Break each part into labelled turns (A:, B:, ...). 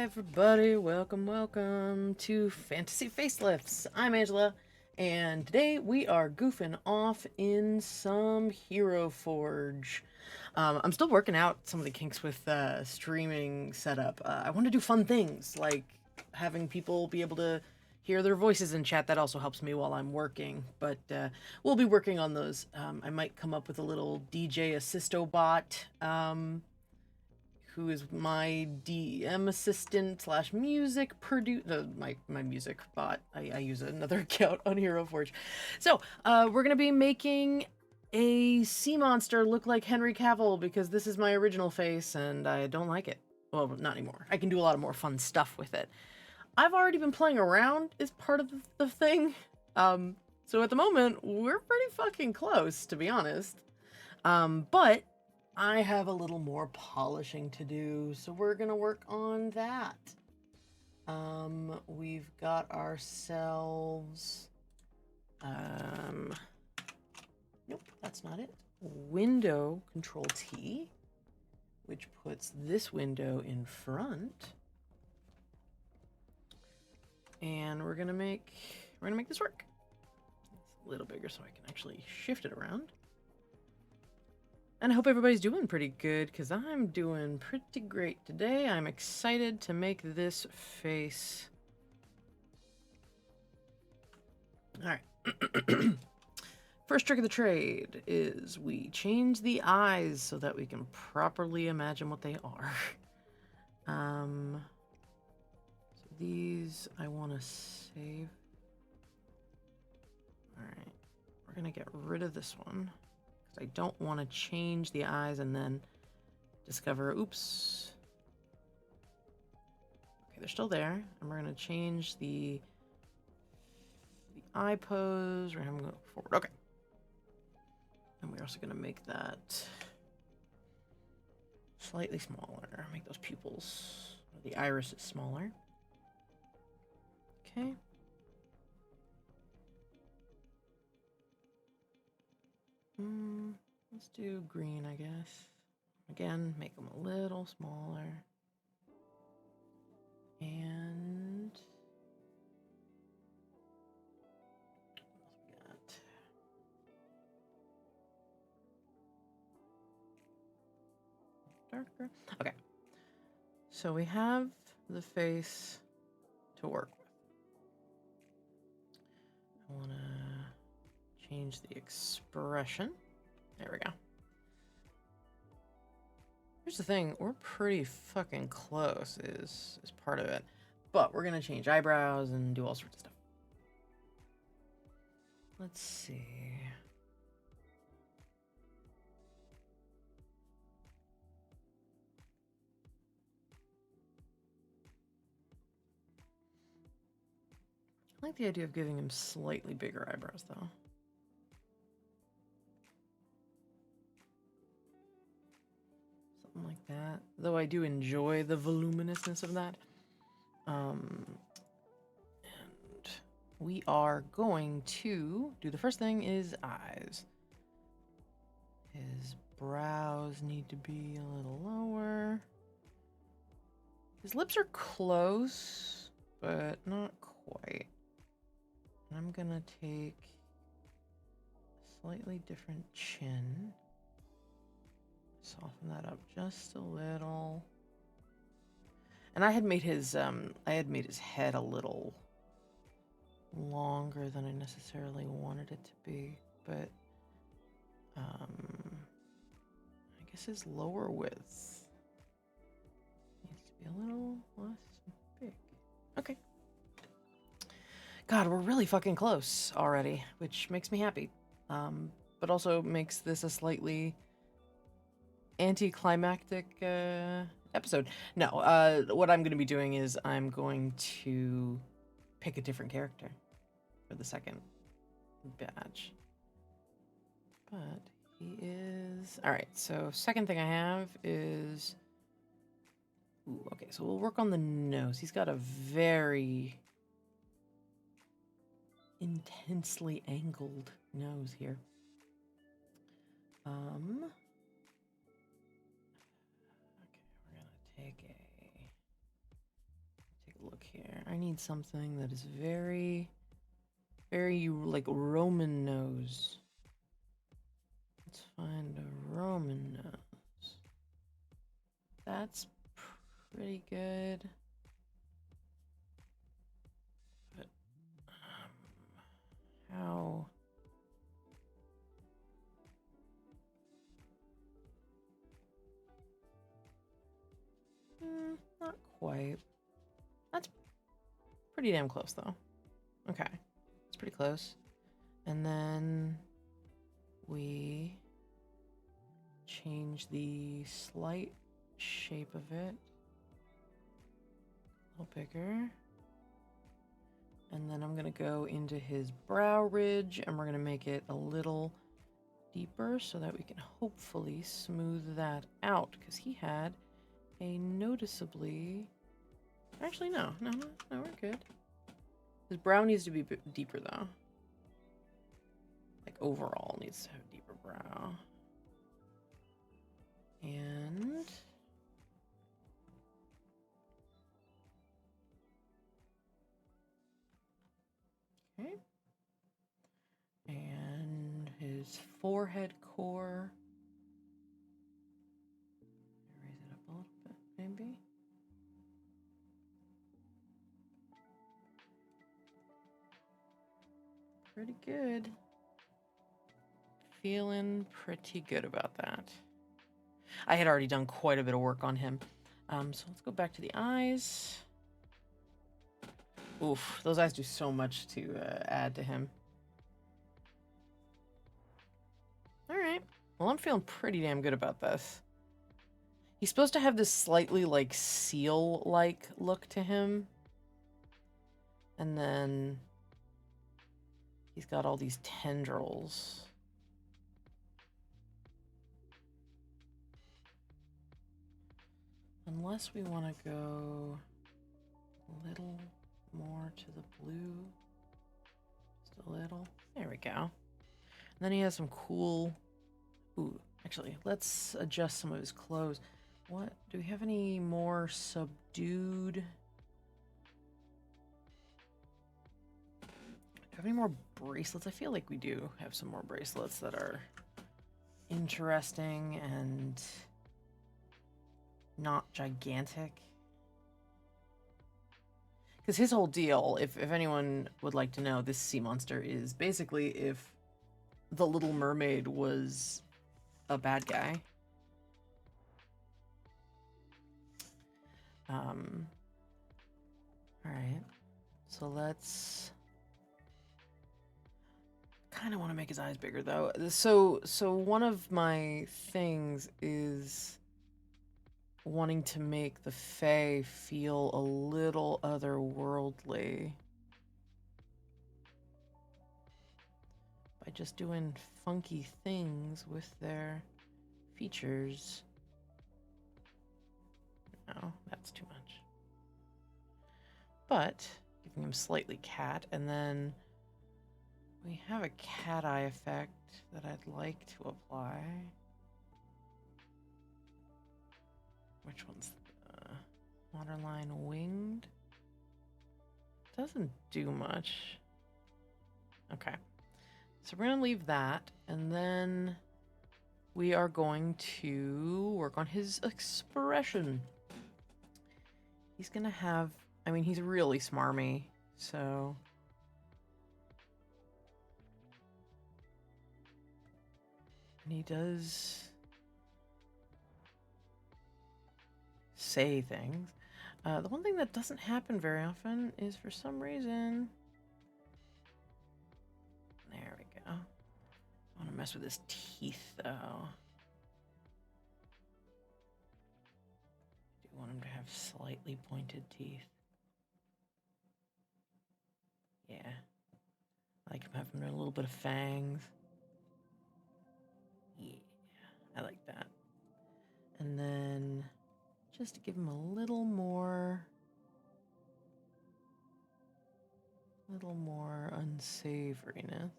A: everybody, welcome to Fantasy Facelifts. I'm Angela, and today we are goofing off in some Hero Forge. I'm still working out some of the kinks with streaming setup. I want to do fun things, like having people be able to hear their voices in chat. That also helps me while I'm working, but we'll be working on those. I might come up with a little DJ assisto bot. Who is my DM assistant slash music producer, my music bot. I use another account on Hero Forge. So, we're gonna be making a sea monster look like Henry Cavill because this is my original face and I don't like it. Well, not anymore. I can do a lot of more fun stuff with it. I've already been playing around as part of the thing. So at the moment, we're pretty fucking close, to be honest. But I have a little more polishing to do, so we're gonna work on that. We've got ourselves, nope, that's not it. Window Control T, which puts this window in front. And we're gonna make this work. It's a little bigger so I can actually shift it around. And I hope everybody's doing pretty good, because I'm doing pretty great today. I'm excited to make this face. All right. First trick of the trade is we change the eyes so that we can properly imagine what they are. So these I want to save. All right. We're going to get rid of this one. I don't want to change the eyes and then discover, oops. Okay, they're still there. And we're going to change the eye pose. We're going to go forward. Okay. And we're also going to make that slightly smaller. Make those pupils, the iris is smaller. Okay. Let's do green, I guess. Again, make them a little smaller. And what else we got? Darker. Okay. So we have the face to work with. I want to change the expression. There we go. Here's the thing, we're pretty fucking close is part of it. But we're gonna change eyebrows and do all sorts of stuff. Let's see. I like the idea of giving him slightly bigger eyebrows though. Like that, though I do enjoy the voluminousness of that. And we are going to do the first thing is eyes. His brows need to be a little lower. His lips are close, but not quite. And I'm gonna take a slightly different chin. Soften that up just a little. And I had made his head a little longer than I necessarily wanted it to be, but I guess his lower width needs to be a little less big. Okay. God, we're really fucking close already, which makes me happy. But also makes this a slightly anticlimactic episode. No, what I'm going to be doing is I'm going to pick a different character for the second batch. But he is... Alright, so second thing I have is... Ooh, okay, so we'll work on the nose. He's got a very intensely angled nose here. Okay, we're gonna take a I need something that is very, very like Roman nose. Let's find a Roman nose. That's pretty good. But how? Not quite. That's pretty damn close, though. Okay. It's pretty close. And then we change the slight shape of it. A little bigger. And then I'm going to go into his brow ridge, and we're going to make it a little deeper so that we can hopefully smooth that out, because he had a noticeably... Actually, no, we're good. His brow needs to be deeper, though. Like, overall needs to have a deeper brow. And... okay. And his forehead core. Raise it up a little bit, maybe. Pretty good. Feeling pretty good about that. I had already done quite a bit of work on him. So let's go back to the eyes. Oof, those eyes do so much to add to him. All right. Well, I'm feeling pretty damn good about this. He's supposed to have this slightly, like, seal-like look to him. And then he's got all these tendrils. Unless we want to go a little more to the blue. Just a little. There we go. And then he has some cool... Ooh, actually, let's adjust some of his clothes. What? Do we have any more subdued... Do we have any more bracelets? I feel like we do have some more bracelets that are interesting and not gigantic. Because his whole deal, if anyone would like to know, this sea monster is basically if the Little Mermaid was a bad guy. Alright. So let's... kind of want to make his eyes bigger, though. So one of my things is wanting to make the Fae feel a little otherworldly by just doing funky things with their features. No, that's too much. But giving him slightly cat, and then we have a cat eye effect that I'd like to apply. Which one's the waterline winged? Doesn't do much. Okay. So we're going to leave that, and then we are going to work on his expression. He's going to have... I mean, he's really smarmy, so... And he does say things. The one thing that doesn't happen very often is, for some reason... There we go. I want to mess with his teeth, though. I do want him to have slightly pointed teeth. Yeah. I like him having a little bit of fangs. Yeah, I like that. And then just to give him a little more unsavoriness.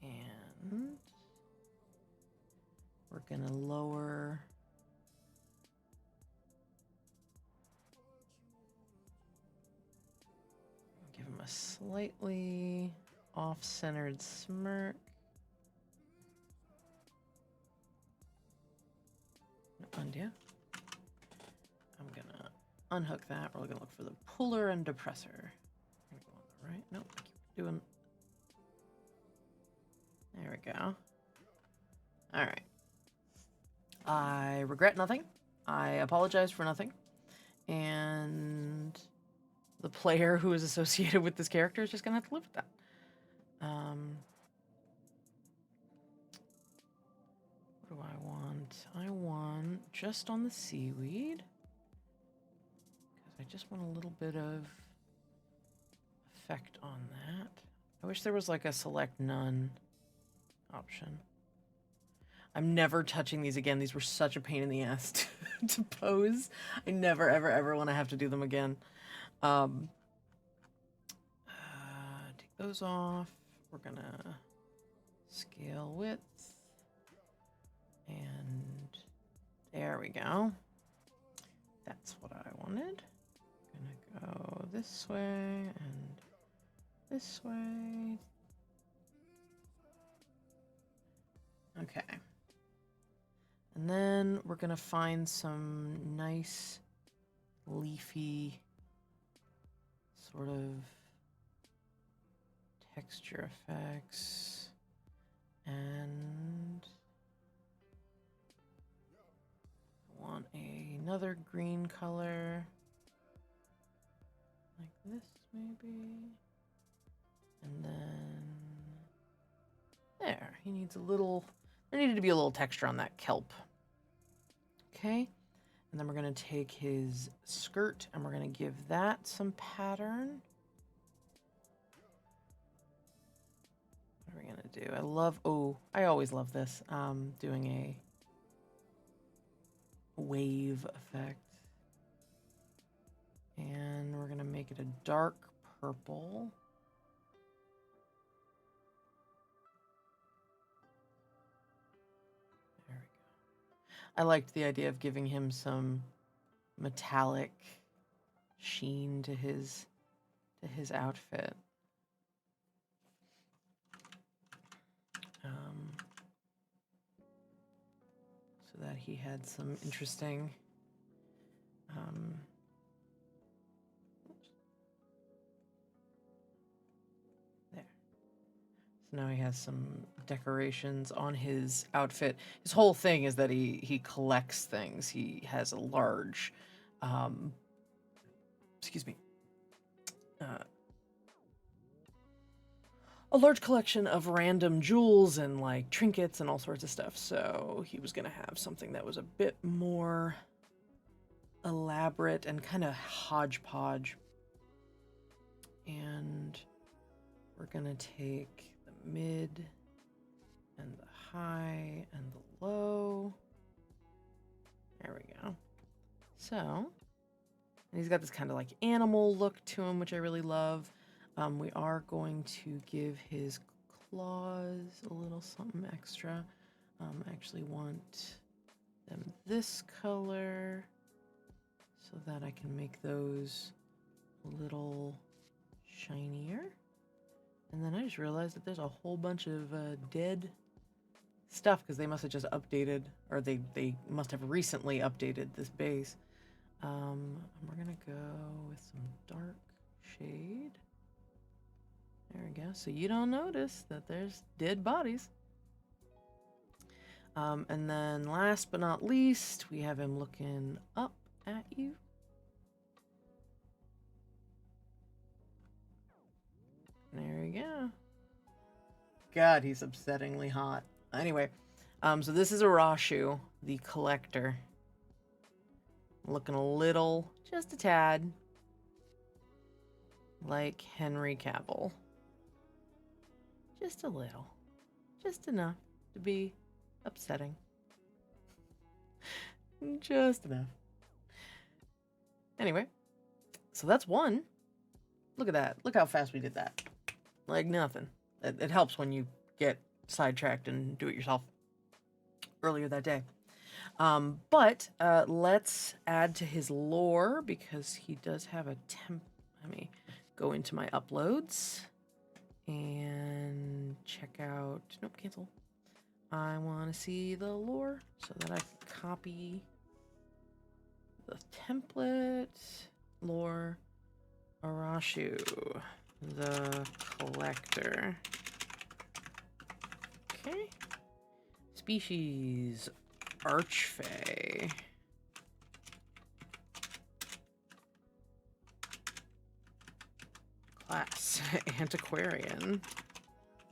A: And we're gonna lower a slightly off-centered smirk. Undo. I'm gonna unhook that. We're gonna look for the puller and depressor. Right? Nope. I keep doing. There we go. All right. I regret nothing. I apologize for nothing. And the player who is associated with this character is just gonna have to live with that. What do I want? I want just on the seaweed. Because I just want a little bit of effect on that. I wish there was like a select none option. I'm never touching these again. These were such a pain in the ass to pose. I never, ever, ever want to have to do them again. Take those off. We're gonna scale width. And there we go. That's what I wanted. Gonna go this way and this way. Okay. And then we're gonna find some nice leafy sort of texture effects. And I want another green color. Like this maybe. And then there, he needs a little, there needed to be a little texture on that kelp. Okay, and then we're gonna take his skirt and we're gonna give that some pattern. What are we gonna do? I love, oh, I always love this, doing a wave effect. And we're gonna make it a dark purple. There we go. I liked the idea of giving him some metallic sheen to his outfit. So that he had some interesting there. So now he has some decorations on his outfit. His whole thing is that he collects things. He has a large excuse me, a large collection of random jewels and like trinkets and all sorts of stuff. So he was gonna have something that was a bit more elaborate and kind of hodgepodge. And we're gonna take the mid and the high and the low. There we go. So, and he's got this kind of like animal look to him, which I really love. We are going to give his claws a little something extra. I actually want them this color so that I can make those a little shinier. And then I just realized that there's a whole bunch of dead stuff because they must have just updated, or they must have recently updated this base. And we're gonna go with some dark shade. There we go. So you don't notice that there's dead bodies. And then last but not least, we have him looking up at you. There we go. God, he's upsettingly hot. Anyway, so this is Arashu, the collector. Looking a little, just a tad, like Henry Cavill. Just a little. Just enough to be upsetting. Just enough. Anyway, so that's one. Look at that. Look how fast we did that. Like nothing. It helps when you get sidetracked and do it yourself earlier that day. But let's add to his lore because he does have a let me go into my uploads and check out, nope, cancel. I want to see the lore so that I can copy the template. Lore, Arashu, the collector. Okay. Species, Archfey. Class, Antiquarian.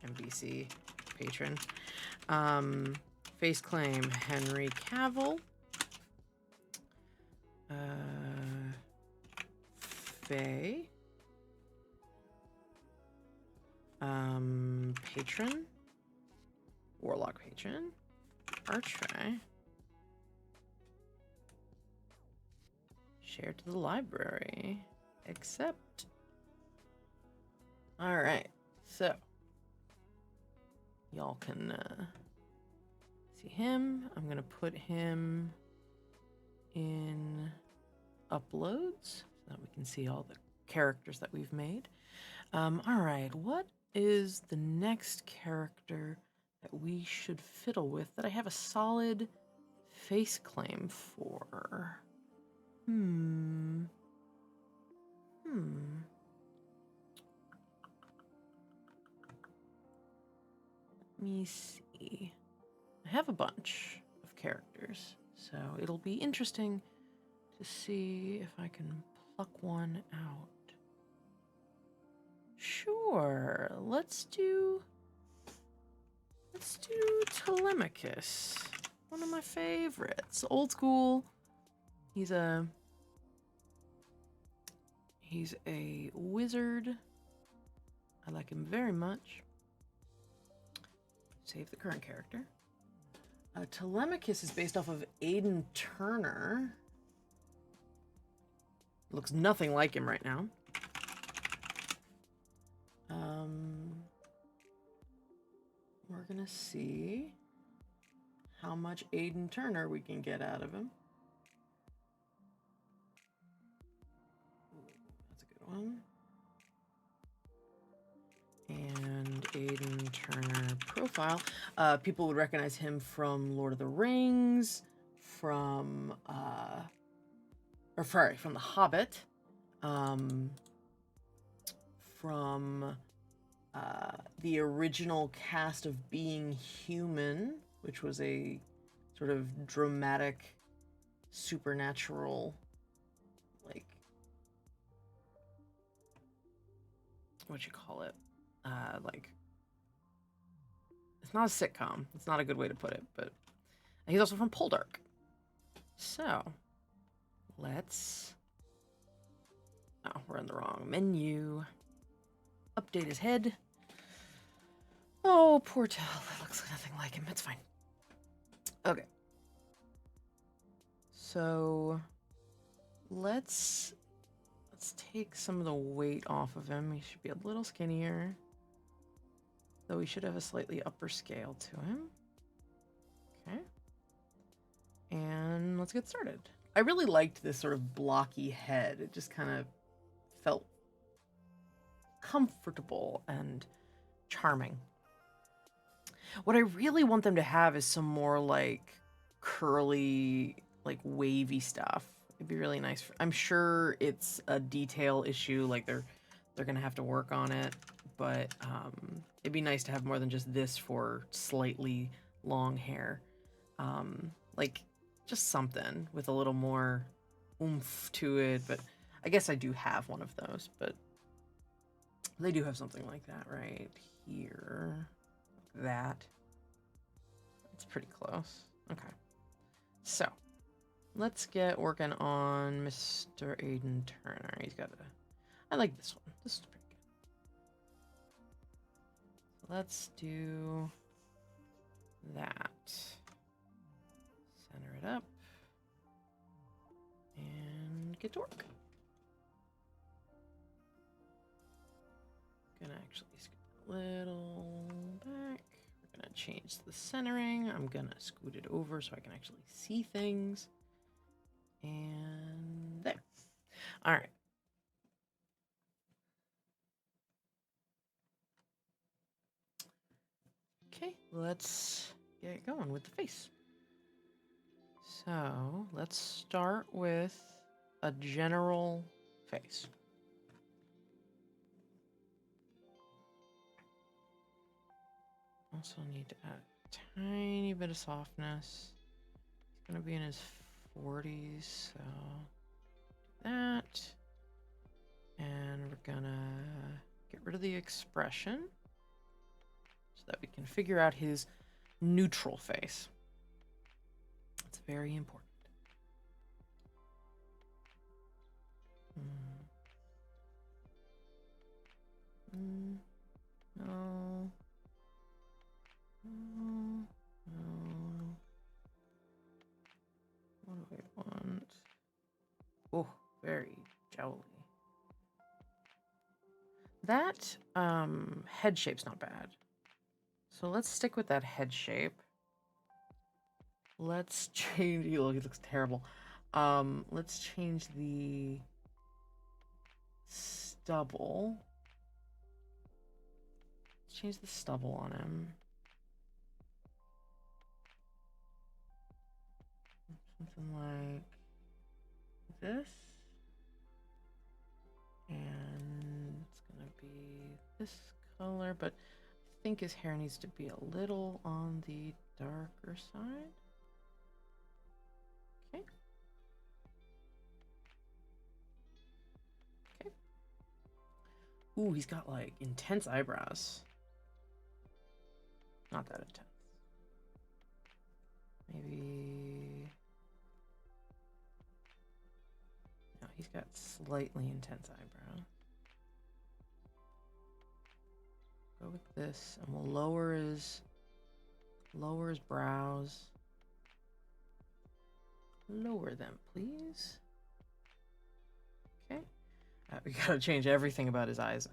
A: MBC, patron. Face claim, Henry Cavill. Fae. Patron. Warlock patron. Archfey. Share to the library. Accept. Alright, so y'all can see him. I'm gonna put him in uploads so that we can see all the characters that we've made. Alright, what is the next character that we should fiddle with that I have a solid face claim for? Let me see. I have a bunch of characters, so it'll be interesting to see if I can pluck one out. Sure, let's do Telemachus, one of my favorites. Old school. He's a wizard. I like him very much. Save the current character. Telemachus is based off of Aidan Turner. Looks nothing like him right now. We're gonna see how much Aidan Turner we can get out of him. That's a good one. And Aidan Turner profile. People would recognize him from Lord of the Rings, from The Hobbit, from the original cast of Being Human, which was a sort of dramatic, supernatural, like, what you call it? Like, it's not a sitcom. It's not a good way to put it, but he's also from Poldark. So, let's... Oh, we're in the wrong menu. Update his head. Oh, poor Tell. That looks nothing like him. It's fine. Okay. So, let's take some of the weight off of him. He should be a little skinnier. Though we should have a slightly upper scale to him. Okay. And let's get started. I really liked this sort of blocky head. It just kind of felt comfortable and charming. What I really want them to have is some more like curly, like wavy stuff. It'd be really nice. I'm sure it's a detail issue. Like they're gonna have to work on it, but it'd be nice to have more than just this for slightly long hair. Like just something with a little more oomph to it. But I guess I do have one of those, but they do have something like that right here. That. It's pretty close. Okay. So, let's get working on Mr. Aidan Turner. He's got a... I like this one. This is pretty good. So let's do that. Center it up. And get to work. Gonna actually scoot a little back. We're gonna change the centering. I'm gonna scoot it over so I can actually see things. And there. All right. let's get going with the face. So let's start with a general face. Also need to add a tiny bit of softness. He's gonna be in his 40s, so that. And we're gonna get rid of the expression so that we can figure out his neutral face. That's very important. No. No. No. What do we want? Oh, very jowly. That head shape's not bad. So let's stick with that head shape. Let's change. Look, he looks terrible. Let's change the stubble. Let's change the stubble on him. Something like this. And it's gonna be this color, but I think his hair needs to be a little on the darker side. Okay. Okay. Ooh, he's got like intense eyebrows. Not that intense. Maybe. No, he's got slightly intense eyebrows. Go with this, and we'll lower his brows. Lower them, please. Okay. We gotta change everything about his eyes.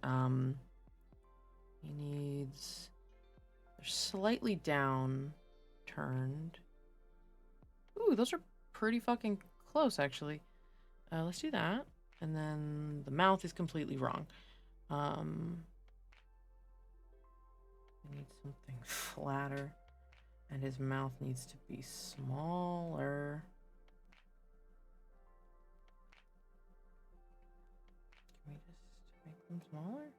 A: He needs. They're slightly down turned. Ooh, those are pretty fucking close, actually. Let's do that. And then the mouth is completely wrong. I need something flatter. And his mouth needs to be smaller. Can we just make them smaller?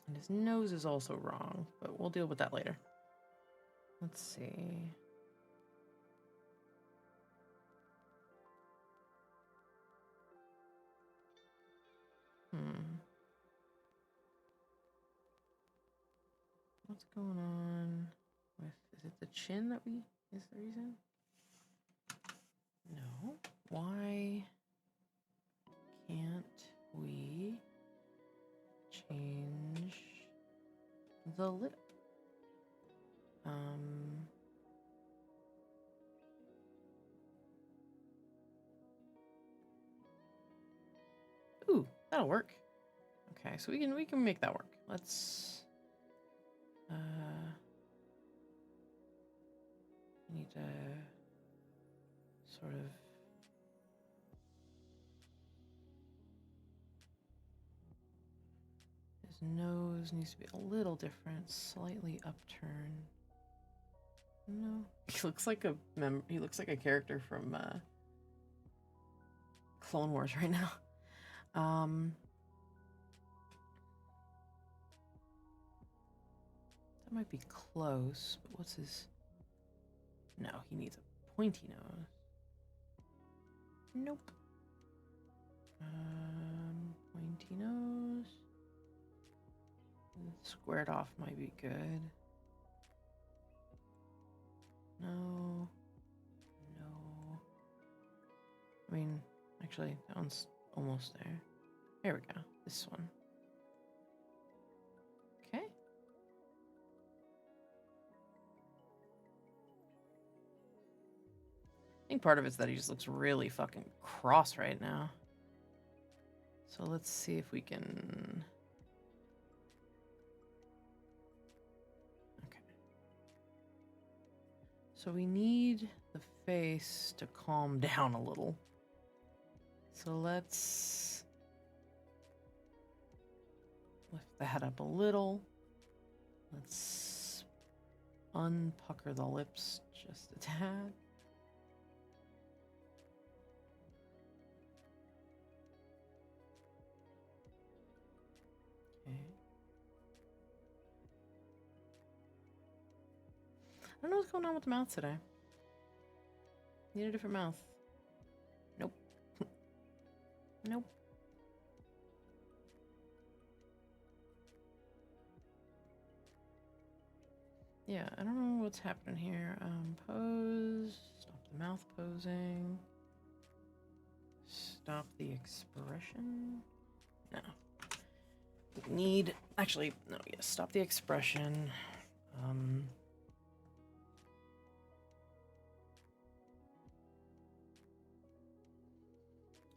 A: And his nose is also wrong, but we'll deal with that later. Let's see. What's going on with, is it the chin that is the reason? No. Why can't we change the lip? Ooh, that'll work. Okay, so we can make that work. Let's need to sort of his nose needs to be a little different, slightly upturned. No, he looks like a character from Clone Wars right now. That might be close, but what's his? No, he needs a pointy nose. Nope. Pointy nose. Squared off might be good. No. No. I mean, actually, that one's almost there. There we go. This one. Okay. I think part of it's that he just looks really fucking cross right now. So let's see if we can... Okay. So we need the face to calm down a little. So let's lift that up a little. Let's unpucker the lips just a tad. Okay. I don't know what's going on with the mouth today. Need a different mouth. Nope. Nope. Yeah, I don't know what's happening here. Pose. Stop the mouth posing. Stop the expression. No. Need. Actually, no, yes. Stop the expression.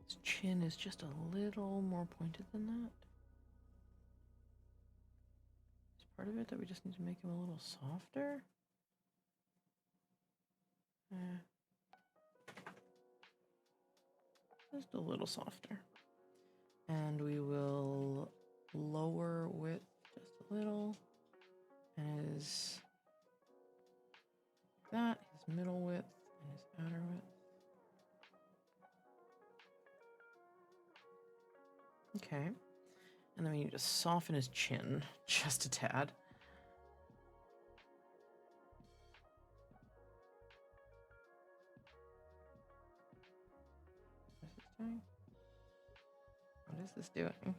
A: His chin is just a little more pointed than that. Part of it that we just need to make him a little softer. Just a little softer. And we will lower width just a little. And his middle width and his outer width. Okay. And then we need to soften his chin just a tad. What is this doing? What is this doing?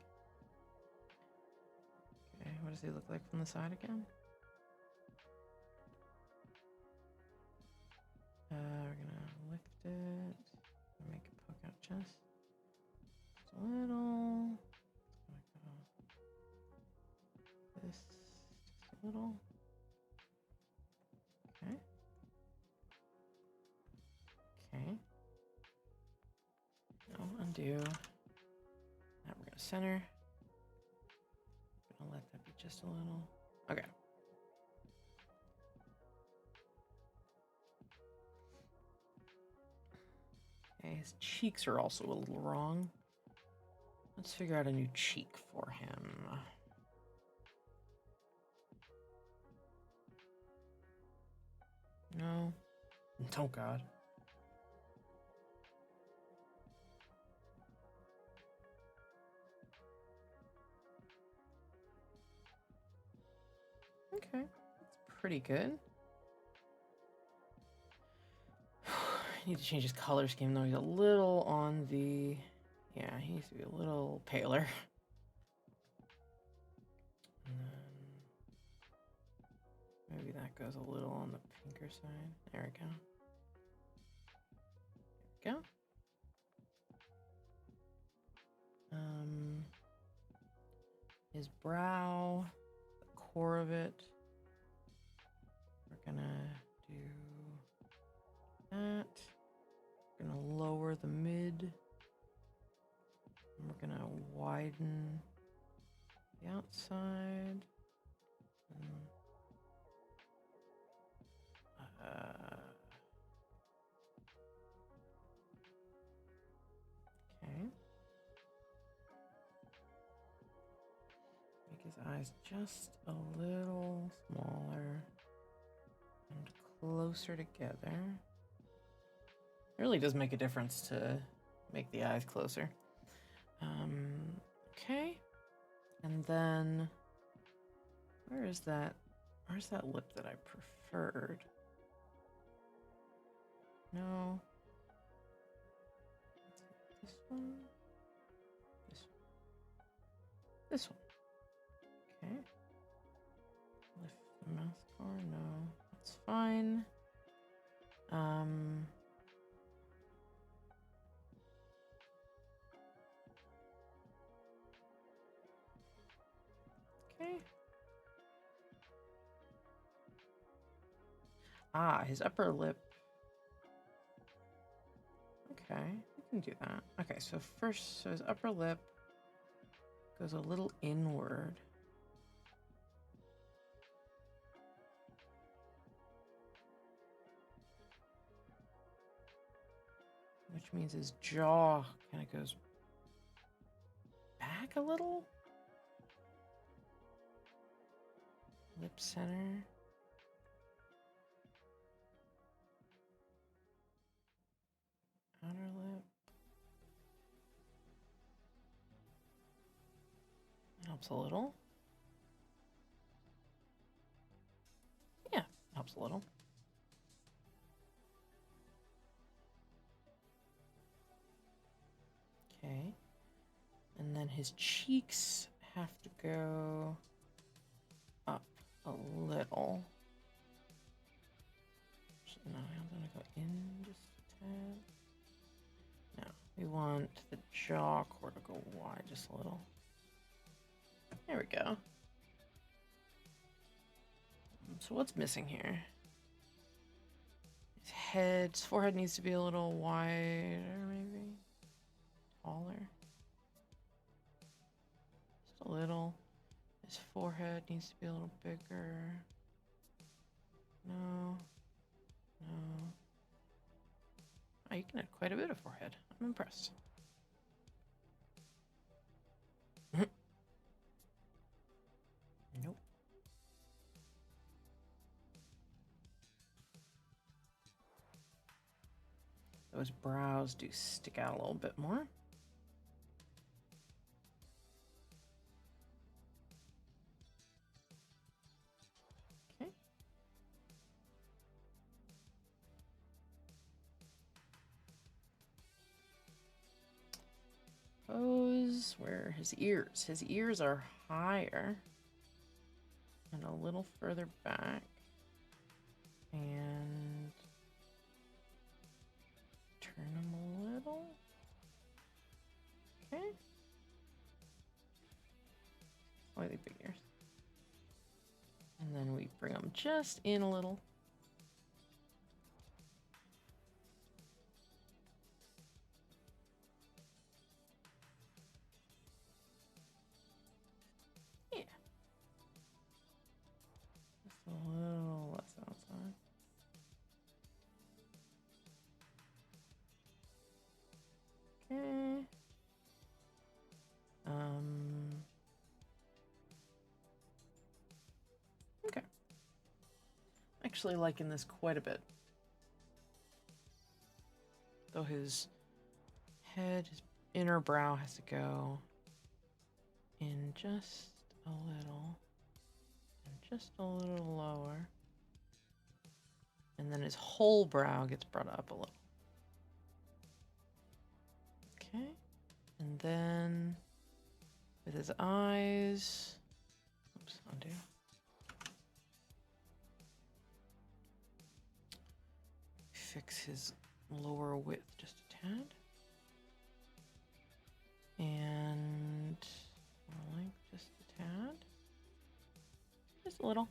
A: Okay, what does he look like from the side again? We're gonna lift it, make it poke out chest. Just a little. This just a little. Okay. Okay. No, undo. Now we're gonna center. Gonna let that be just a little. Okay. Okay, his cheeks are also a little wrong. Let's figure out a new cheek for him. No. Oh, God. Okay. That's pretty good. I need to change his color scheme, though. He's a little on the... Yeah, he needs to be a little paler. And then maybe that goes a little on the pinker side. There we go. There we go. His brow, the core of it. We're gonna do that. We're gonna lower the mid. And we're gonna widen the outside. Okay. Make his eyes just a little smaller and closer together. It really does make a difference to make the eyes closer. Okay. And then where's that lip that I preferred? No. This one? This one. Okay. Lift the mouth core. No, that's fine. Okay. His upper lip. Okay, we can do that. Okay, so first, his upper lip goes a little inward. Which means his jaw kind of goes back a little. Lip center. Outer lip. Helps a little. Yeah, helps a little. Okay. And then his cheeks have to go up a little. No, I'm gonna go in just a tad. No, we want the jaw core to go wide just a little. There we go. So what's missing here? His forehead needs to be a little wider, maybe? Taller? Just a little. His forehead needs to be a little bigger. No. No. Oh, you can add quite a bit of forehead. I'm impressed. Nope. Those brows do stick out a little bit more. Okay. Pose where his ears. His ears are higher and a little further back. And turn them a little. Okay. Slightly big ears. And then we bring them just in a little. Yeah. Just a little less outside. Okay. Okay. Actually liking this quite a bit. Though his head, his inner brow has to go in just a little. And just a little lower. And then his whole brow gets brought up a little. Okay. And then with his eyes, oops, undo. Fix his lower width just a tad. And length just a tad. Just a little.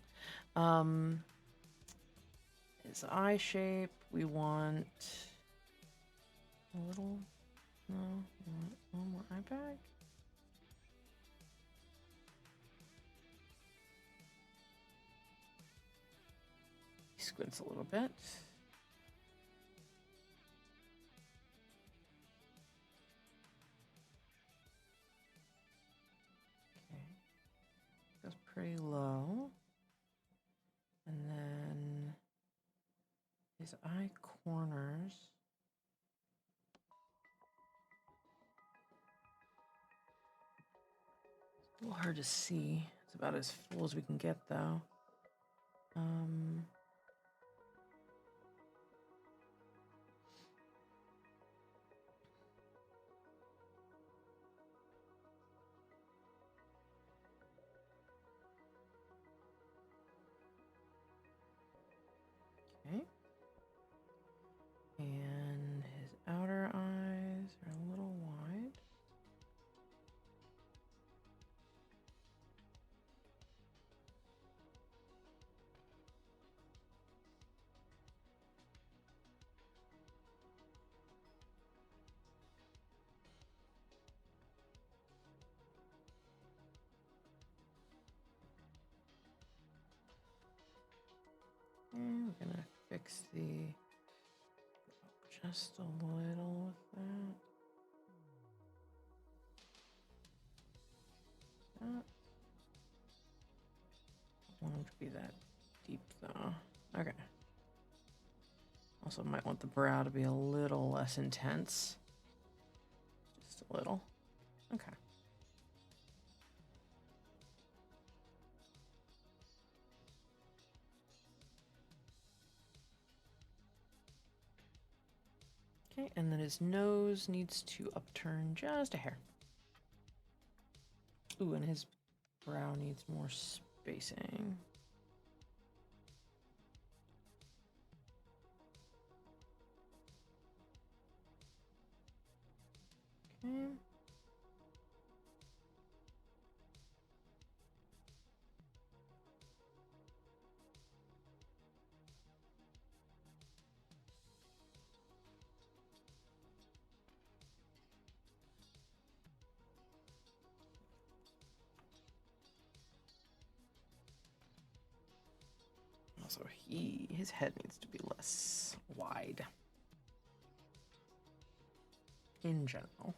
A: His eye shape, we want a little, no, we want a little more eye bag. He squints a little bit. Okay. Goes pretty low. And then his eye corners. It's a little hard to see. It's about as full as we can get, though. Okay. And his outer eyes are a little wide. And we're gonna fix the just a little with that. That. I want them to be Also might want the brow to be a little less intense. Just a little. Okay. Okay, and then his nose needs to upturn just a hair. Ooh, and his brow needs more spacing. Okay. Also, his head needs to be less wide in general.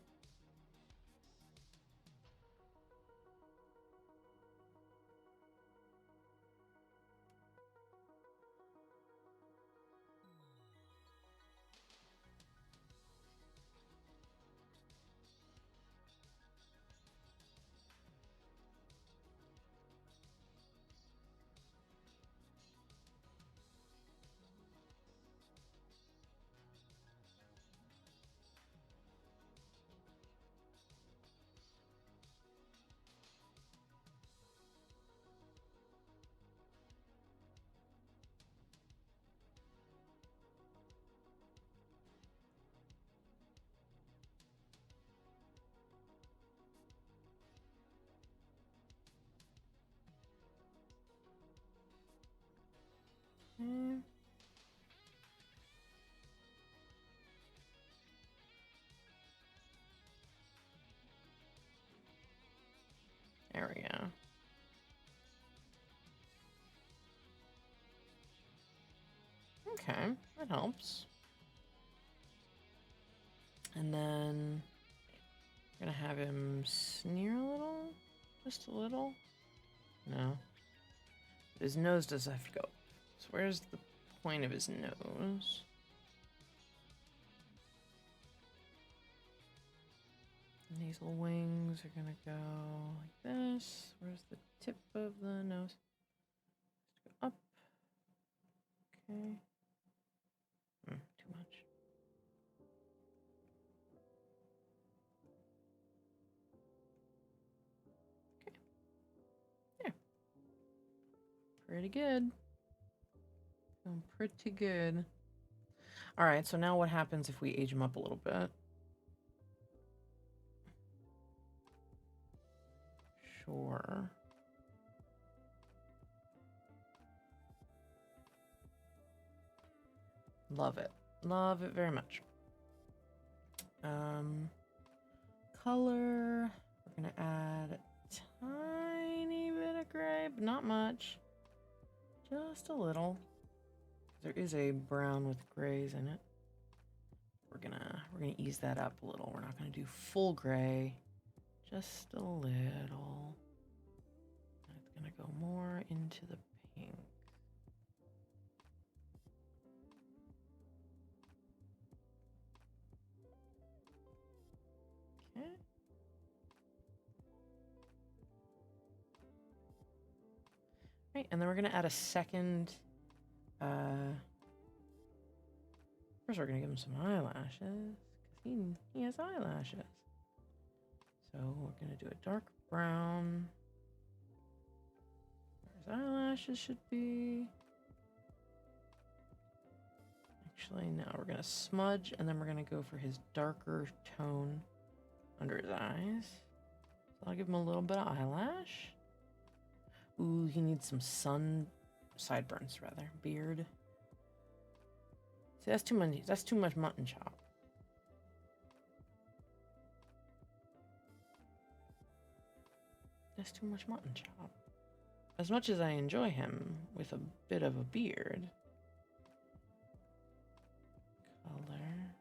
A: Okay. There we go. Okay, that helps. And then we're gonna have him sneer a little, just a little. No, his nose does have to go. So where's the point of his nose? Nasal wings are gonna go like this. Where's the tip of the nose? Go up. Okay. Too much. Okay. Yeah. Pretty good. Pretty good. All right, so now what happens if we age him up a little bit? Sure. Love it. Love it very much. Color. We're gonna add a tiny bit of gray, but not much. Just a little. There is a brown with grays in it. We're gonna ease that up a little. We're not gonna do full gray. Just a little. It's gonna go more into the pink. Okay. Right, and then we're gonna add a second. First, we're gonna give him some eyelashes because he has eyelashes. So we're gonna do a dark brown. Where his eyelashes should be. Actually, no, we're gonna smudge and then we're gonna go for his darker tone under his eyes. So I'll give him a little bit of eyelash. Ooh, he needs some sideburns rather, beard. See, that's too much. That's too much mutton chop. That's too much mutton chop. As much as I enjoy him with a bit of a beard. Color.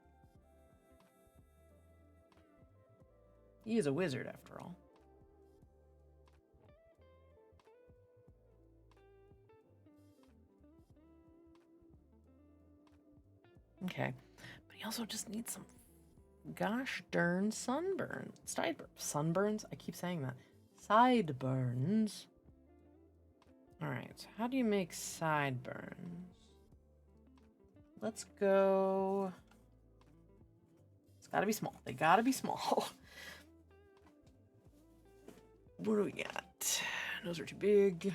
A: He is a wizard after all. Okay. But he also just needs some gosh darn sunburns? I keep saying that. Sideburns. Alright, so how do you make sideburns? Let's go... It's gotta be small. They gotta be small. What do we got? Those are too big.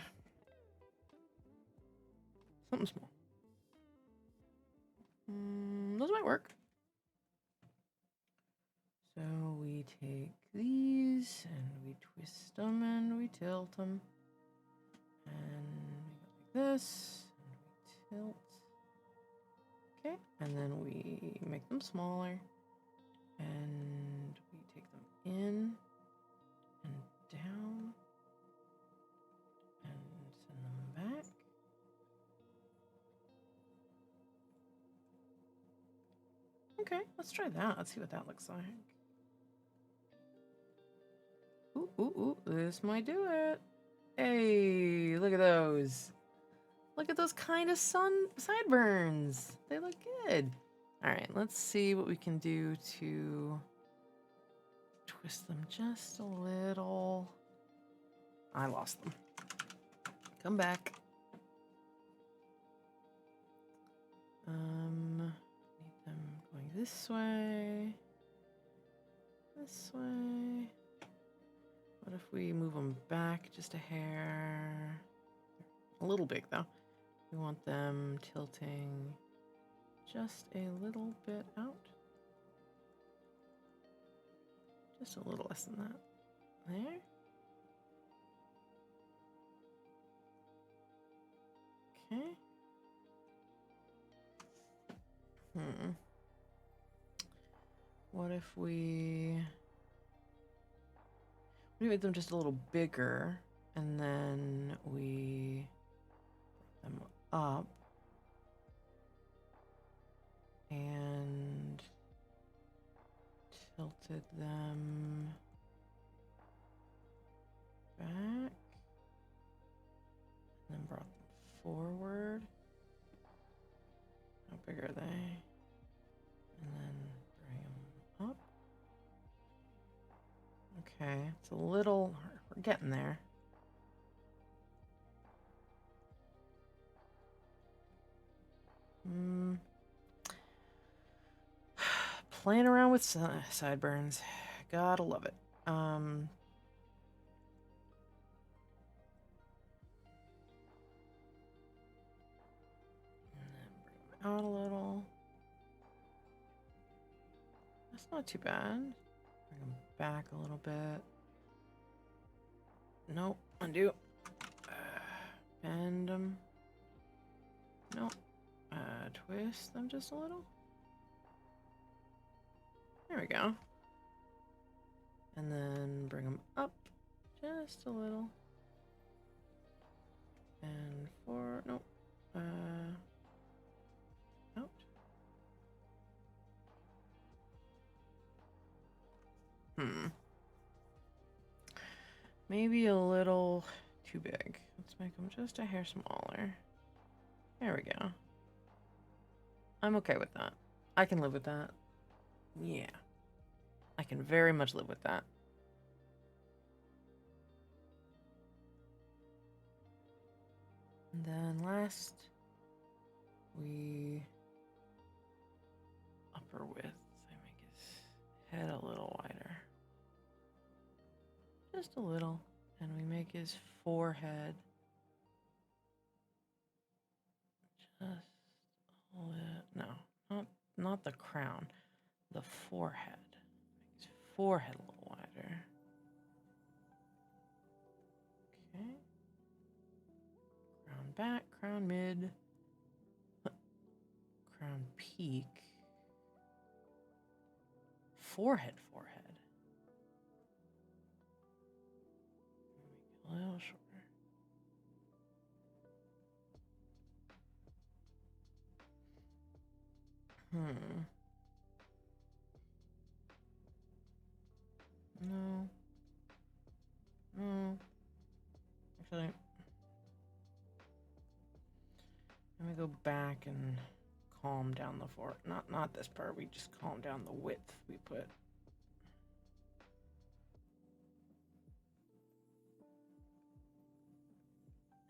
A: Something small. Those might work. So we take these and we twist them and we tilt them. And we go like this. And we tilt. Okay. And then we make them smaller. And we take them in and down. And send them back. Okay, let's try that. Let's see what that looks like. Ooh, ooh, ooh, this might do it. Hey, look at those. Look at those kind of sideburns. They look good. All right, let's see what we can do to twist them just a little. I lost them. Come back. Need them going this way. This way. What if we move them back just a hair? A little big, though. We want them tilting just a little bit out. Just a little less than that. There. Okay. What if we make them just a little bigger, and then we brought them up and tilted them back, and then brought them forward. How big are they? And then bring them up. Okay, it's a little, we're getting there. Playing around with sideburns. Gotta love it. And then bring them out a little. That's not too bad. Bring them back a little bit. Nope. Undo. Bend them. Nope. Twist them just a little. There we go. And then bring them up just a little. And forward. Nope. Out. Maybe a little too big. Let's make them just a hair smaller. There we go. I'm okay with that. I can live with that. Yeah. I can very much live with that. And then last, we upper width. I make his head a little wider. Just a little. And we make his forehead just a little. No, not the crown. The forehead. Make his forehead a little wider. Okay. Crown back, crown mid, crown peak, forehead. Make it a little shorter. No. Actually, let me go back and calm down the fore. Not this part. We just calm down the width we put.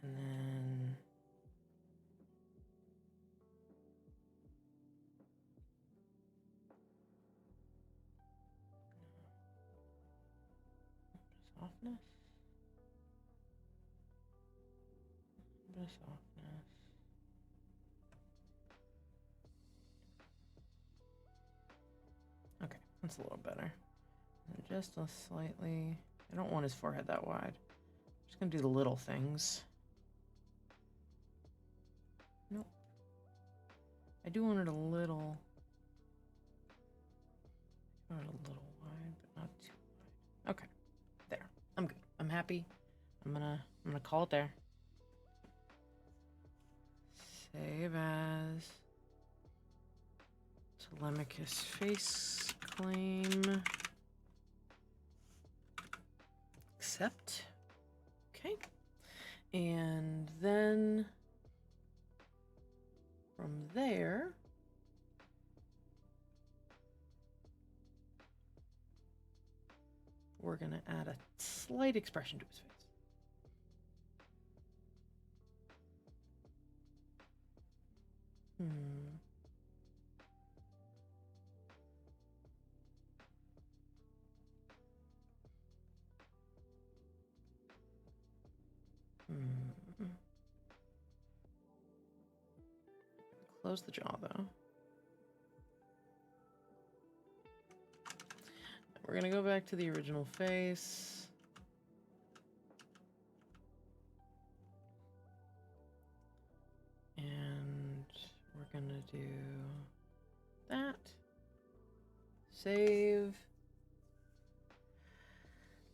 A: And then softness. A bit of softness. Okay, that's a little better. And just a slightly. I don't want his forehead that wide. I'm just gonna do the little things. Nope. I do want it a little. I want it a little wide, but not too wide. Okay, there. I'm good. I'm happy. I'm gonna call it there. Save as Telemachus face claim. Accept. Okay. And then from there, we're going to add a slight expression to his face. Close the jaw, though. We're going to go back to the original face. And we're going to do that. Save.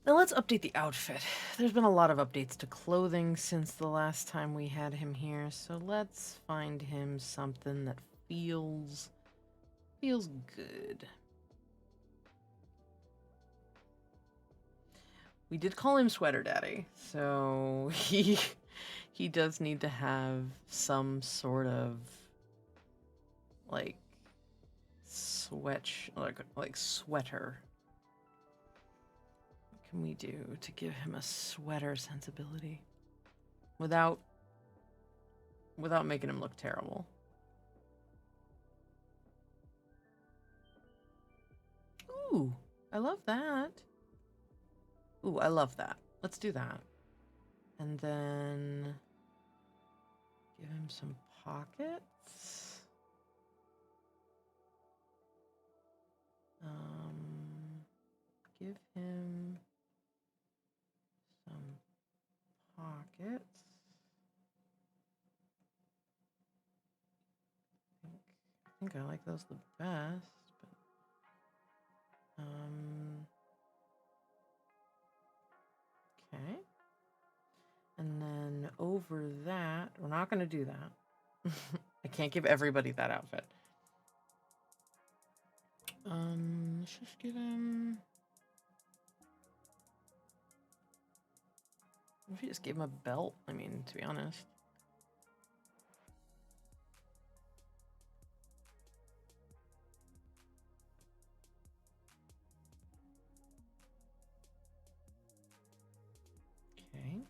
A: Now let's update the outfit. There's been a lot of updates to clothing since the last time we had him here, so let's find him something that feels good. We did call him Sweater Daddy, so he does need to have some sort of like like sweater. What can we do to give him a sweater sensibility without making him look terrible? Ooh, I love that. Ooh, I love that. Let's do that. And then give him some pockets. Give him some pockets. I think I like those the best, but okay. And then over that, we're not going to do that. I can't give everybody that outfit. Let's just give him. What if you just gave him a belt? I mean, to be honest. Okay.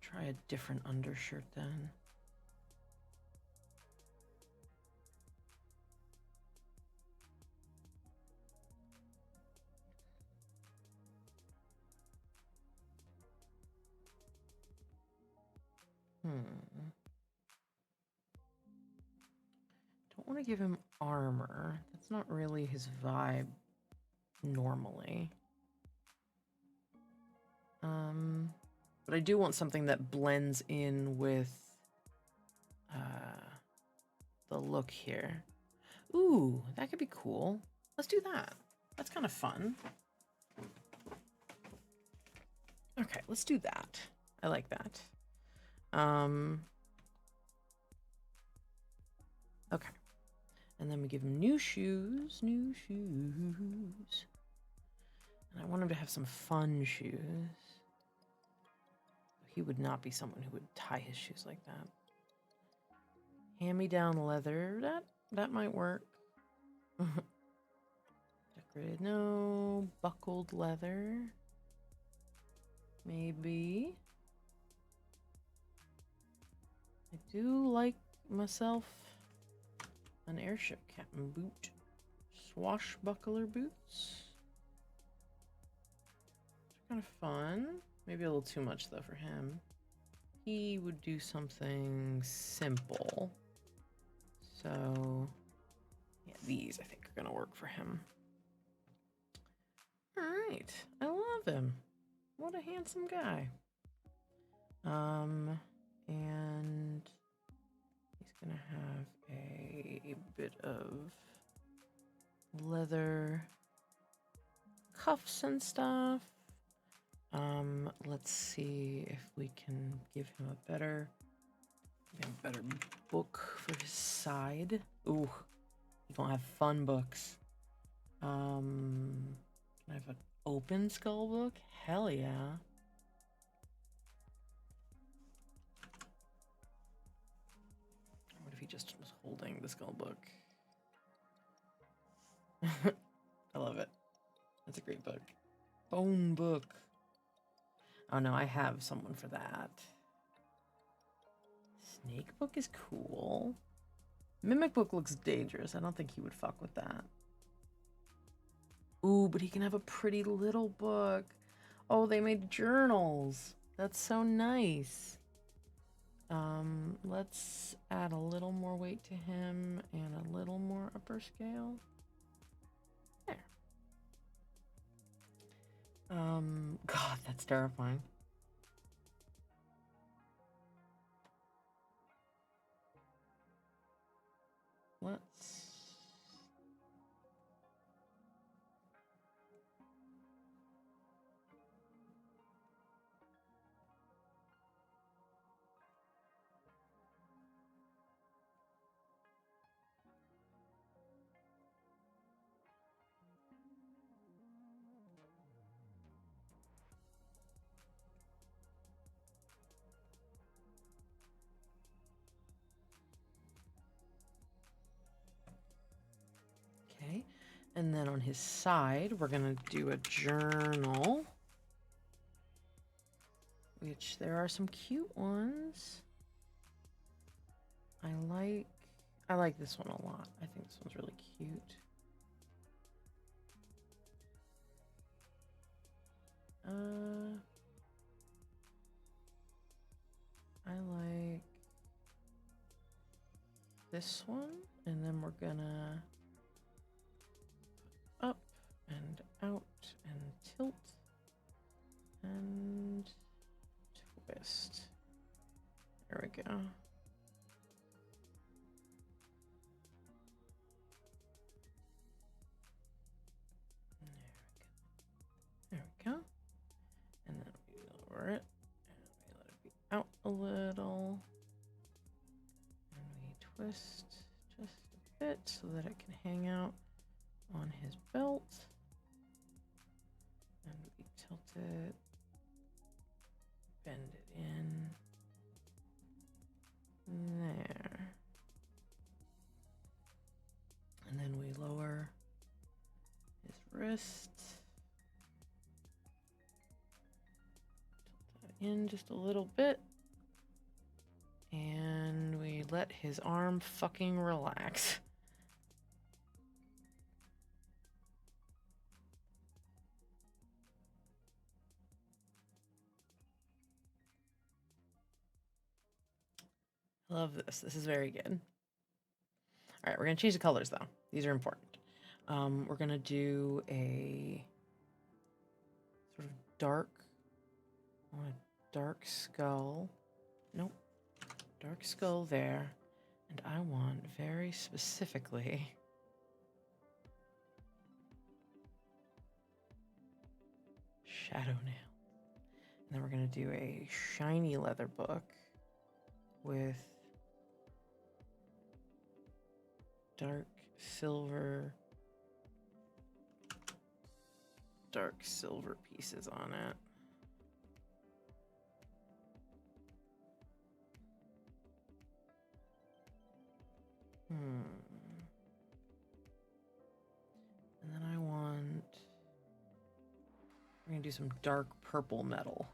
A: Try a different undershirt then. Don't want to give him armor. That's not really his vibe normally. But I do want something that blends in with the look here. Ooh, that could be cool. Let's do that. That's kind of fun. Okay, let's do that. I like that. Okay. And then we give him new shoes. And I want him to have some fun shoes. He would not be someone who would tie his shoes like that. hand-me-down leather. That might work. Decorated, no. Buckled leather. Maybe. I do like myself an airship captain boot. Swashbuckler boots. They're kind of fun. Maybe a little too much though for him. He would do something simple. So, yeah, these I think are gonna work for him. All right, I love him. What a handsome guy. And he's gonna have a bit of leather cuffs and stuff. Let's see if we can give him a better book for his side. Ooh, you don't have fun books. Can I have an open skull book? Hell yeah. What if he just was holding the skull book? I love it. That's a great book. Bone book. Oh no, I have someone for that. Snake book is cool. Mimic book looks dangerous. I don't think he would fuck with that. Ooh, but he can have a pretty little book. Oh, they made journals. That's so nice. Let's add a little more weight to him and a little more upper scale. There. God, that's terrifying. Let's... Okay, and then on his side, we're gonna do a journal, which there are some cute ones. I like this one a lot. I think this one's really cute. I like this one, and then we're gonna up and out and tilt and twist. There we go. There we go. And then we lower it and we let it be out a little. And we twist just a bit so that it can hang out on his belt. And we tilt it, bend it in. There. And then we lower his wrist. Tilt that in just a little bit. And we let his arm fucking relax. Love this. This is very good. All right, we're going to change the colors, though. These are important. We're going to do a sort of dark skull. Nope. Dark skull there. And I want very specifically shadow nail. And then we're going to do a shiny leather book with dark silver pieces on it. And then we're gonna do some dark purple metal.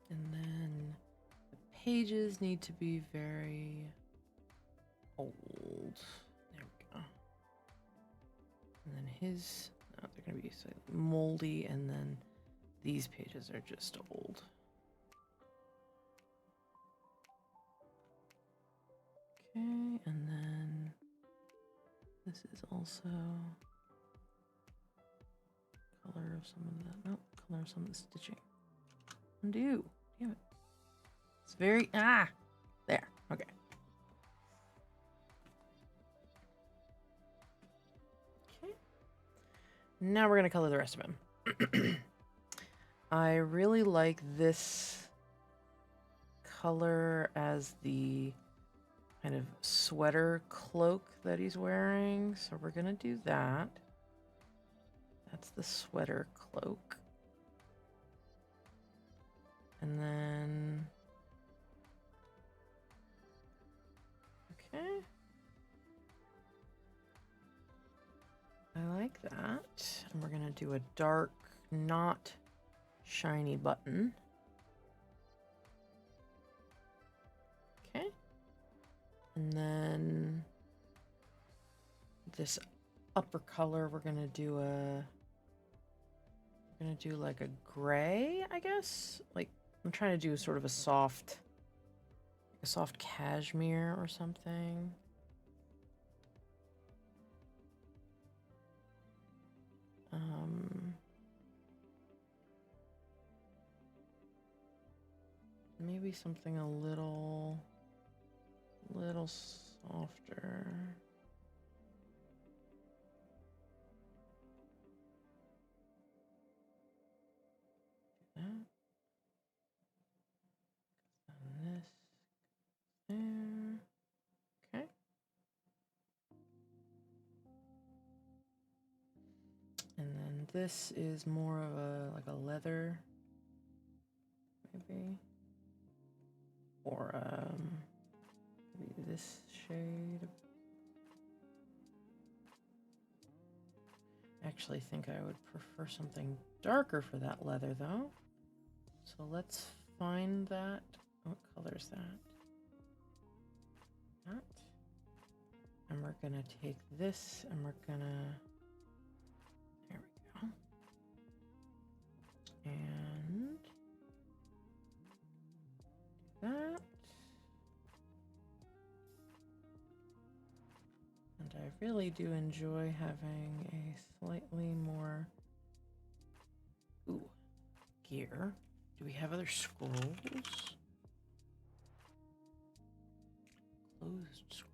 A: And then the pages need to be very old. There we go. And then no, they're going to be slightly moldy, and then these pages are just old. Okay, and then this is also color of some of that. Nope, color of some of the stitching. Undo. Damn it. It's very there. Okay. Okay. Now we're gonna color the rest of him. I really like this color as the kind of sweater cloak that he's wearing, so we're gonna do that. That's the sweater cloak. And then, okay. I like that. And we're gonna do a dark, not shiny button. Okay. And then this upper color, we're gonna do like a gray, I guess. Like, I'm trying to do sort of a soft cashmere or something. Maybe something a little softer. Do that. And this there. Okay. And then this is more of like a leather, maybe. Or maybe this shade. I actually think I would prefer something darker for that leather, though. So let's find that. What color is that? That. And we're gonna take this and we're gonna, there we go. And do that. And I really do enjoy having a slightly more, gear. Do we have other scrolls? Closed scroll.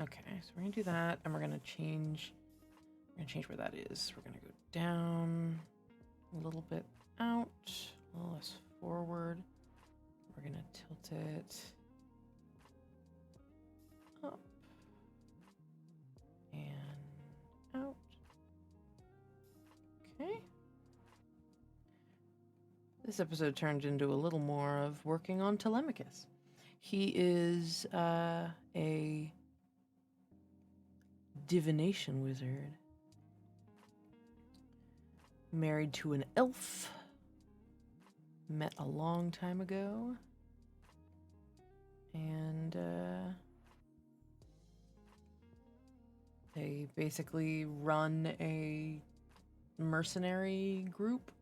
A: Okay, so we're gonna do that, and we're gonna change where that is. We're gonna go down a little bit out, a little less forward. We're gonna tilt it up and out. Okay. This episode turned into a little more of working on Telemachus. He is a divination wizard, married to an elf, met a long time ago, and they basically run a mercenary group.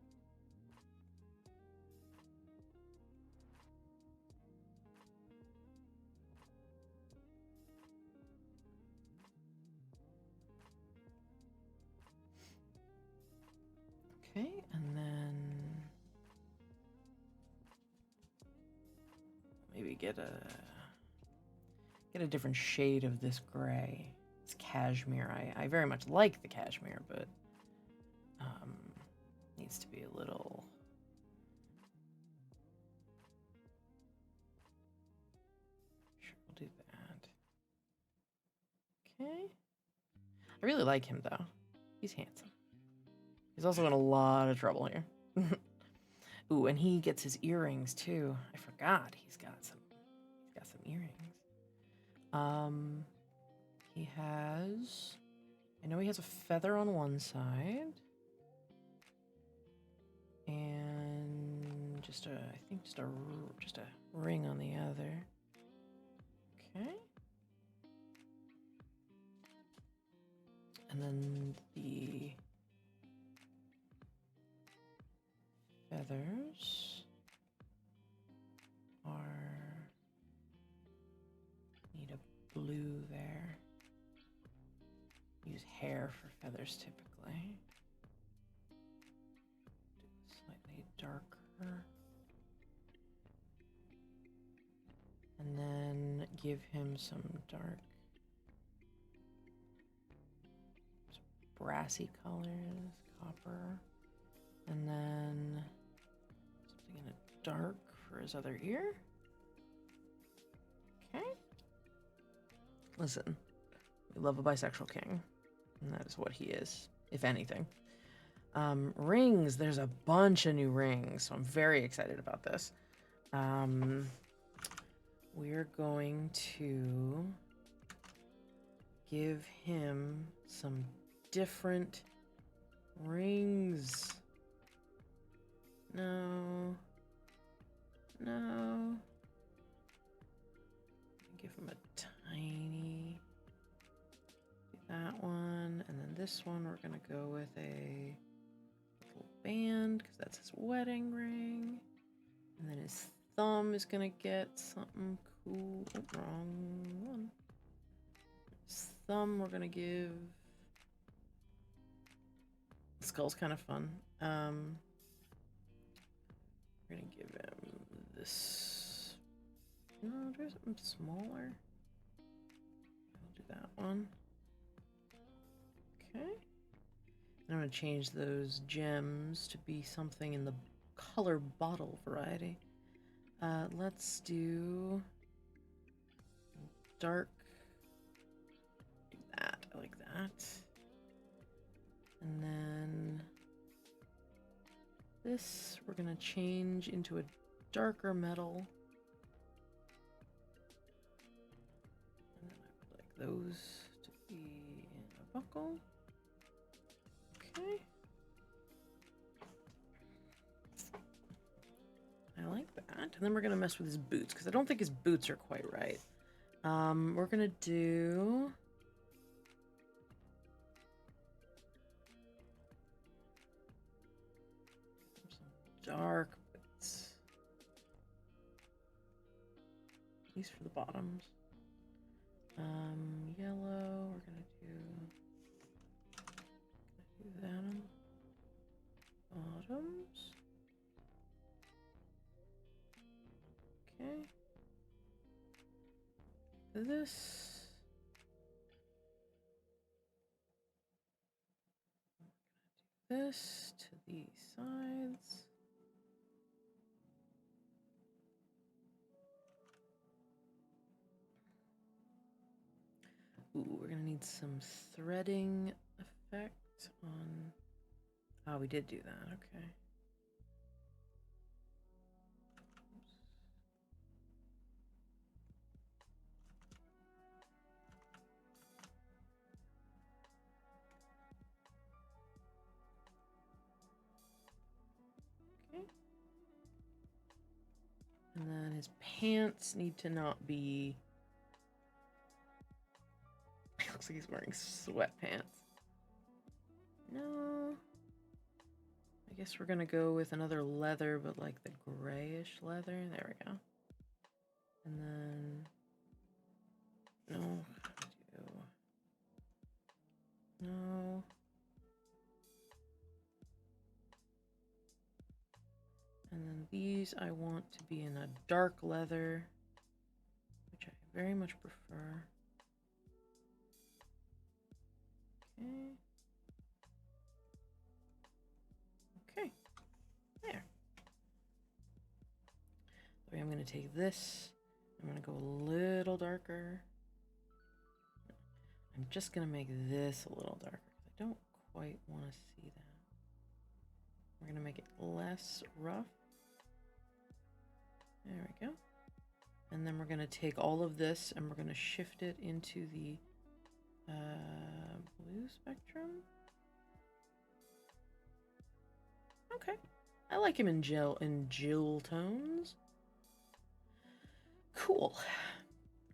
A: Okay, and then maybe get a different shade of this gray. It's cashmere. I very much like the cashmere, but needs to be a little. Sure, we'll do that. Okay. I really like him though. He's handsome. He's also in a lot of trouble here. Ooh, and he gets his earrings too. I forgot he's got some earrings. He has, I know he has a feather on one side. And just a ring on the other. Okay. And then the feathers need a blue there. Use hair for feathers typically. Do slightly darker. And then give him some dark brassy colors, copper. And then something in a dark for his other ear. Okay. Listen, we love a bisexual king. And that is what he is, if anything. Rings, there's a bunch of new rings, so I'm very excited about this. We're going to give him some different rings. No. Give him a tiny, that one, and then this one we're gonna go with a little band because that's his wedding ring, and then his thumb is gonna get something cool. Oh, wrong one. His thumb we're gonna give. The skull's kind of fun. We're gonna give him this. No, do something smaller. I'll do that one. Okay. And I'm gonna change those gems to be something in the color bottle variety. Let's do dark. Do that. I like that. And then this we're gonna change into a darker metal. And then I would like those to be in a buckle. Okay. I like that. And then we're gonna mess with his boots because I don't think his boots are quite right. We're gonna do some dark boots. At least for the bottoms. Yellow. We're gonna do that on the bottoms. Okay. This. This to the sides. Ooh, we're gonna need some threading effect on. Oh, we did do that. Okay. Okay. And then his pants need to not be. It looks like he's wearing sweatpants. No. I guess we're gonna go with another leather, but like the grayish leather. There we go. And then no. No. And then these I want to be in a dark leather, which I very much prefer. Okay. Okay. There. Okay, I'm going to take this. I'm going to go a little darker. I'm just going to make this a little darker because I don't quite want to see that. We're going to make it less rough. There we go. And then we're going to take all of this and we're going to shift it into the blue spectrum. Okay. I like him in Jill tones. Cool.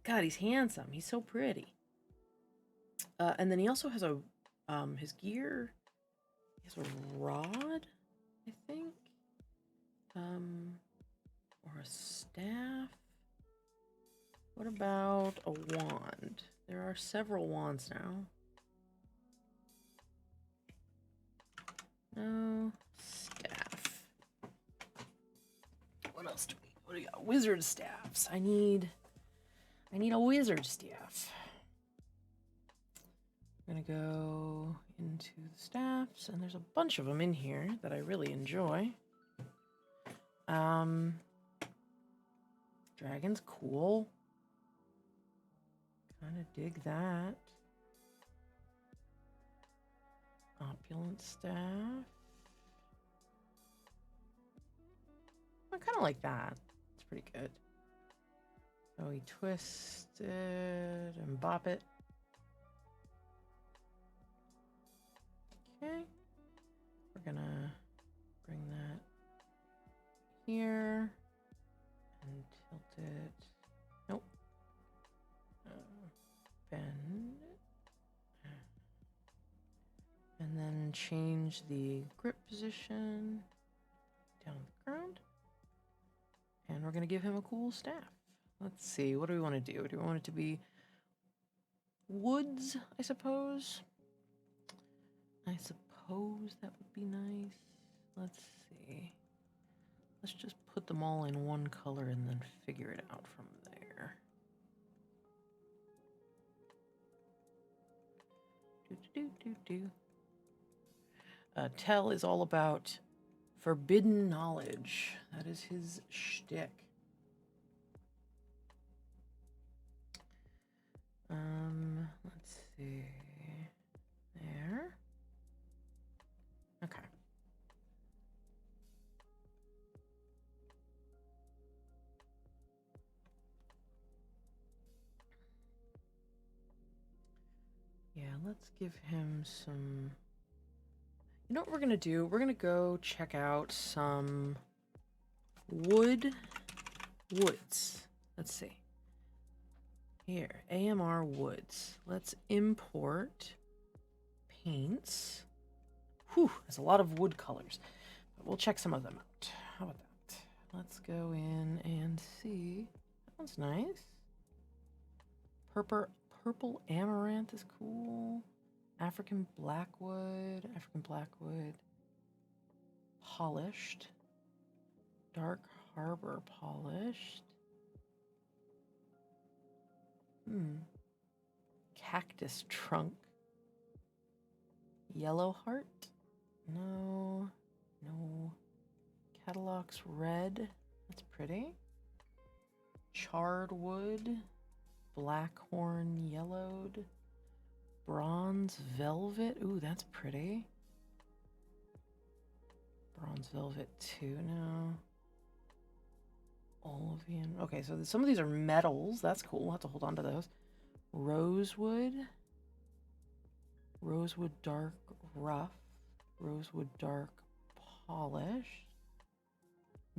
A: God, he's handsome. He's so pretty. And then he also has a his gear. He has a rod, I think. Or a staff. What about a wand? There are several wands now. No, staff. What else do we? What do we got? Wizard staffs. I need a wizard staff. I'm gonna go into the staffs, and there's a bunch of them in here that I really enjoy. Dragon's cool. Kind of dig that. Opulent staff. I kind of like that. It's pretty good. So we twist it and bop it. Okay. We're gonna bring that here and tilt it. Nope. Bend it. And then change the grip position down the ground. And we're gonna give him a cool staff. Let's see, what do we want to do? Do we want it to be woods, I suppose? I suppose that would be nice. Let's see. Let's just put them all in one color and then figure it out from there. Tell is all about forbidden knowledge. That is his shtick. Let's see. There. Okay. Yeah, let's give him some... You know what we're gonna do? We're gonna go check out some woods. Let's see. Here, AMR Woods. Let's import paints. Whew, there's a lot of wood colors. But we'll check some of them out. How about that? Let's go in and see. That one's nice. Purple amaranth is cool. African blackwood. Polished. Dark harbor polished. Cactus trunk. Yellow heart. No. Catalog's red. That's pretty. Charred wood. Blackhorn yellowed. Bronze velvet. Ooh, that's pretty. Bronze velvet too now. Olevian. Okay, so some of these are metals. That's cool. We'll have to hold on to those. Rosewood. Rosewood dark rough. Rosewood dark polish.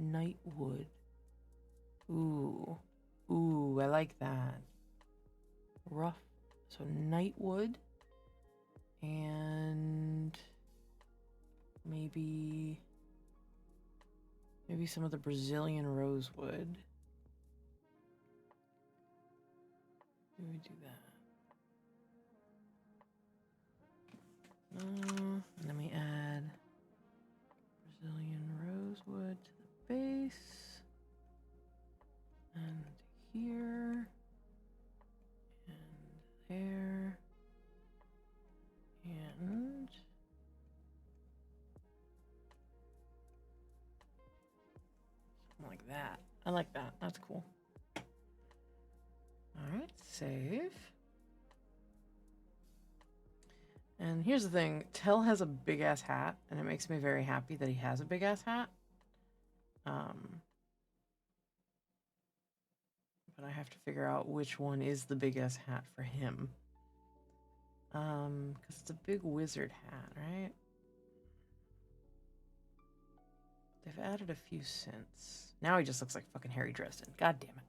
A: Nightwood. Ooh, I like that. Rough. So nightwood. And maybe some of the Brazilian rosewood. Let me do that. And then we add Brazilian rosewood to the base. And here. And there. And like that. I like that. That's cool. All right, save. And here's the thing. Tell has a big-ass hat, and it makes me very happy that he has a big-ass hat. But I have to figure out which one is the big-ass hat for him. Because it's a big wizard hat, right? They've added a few since. Now he just looks like fucking Harry Dresden. God damn it.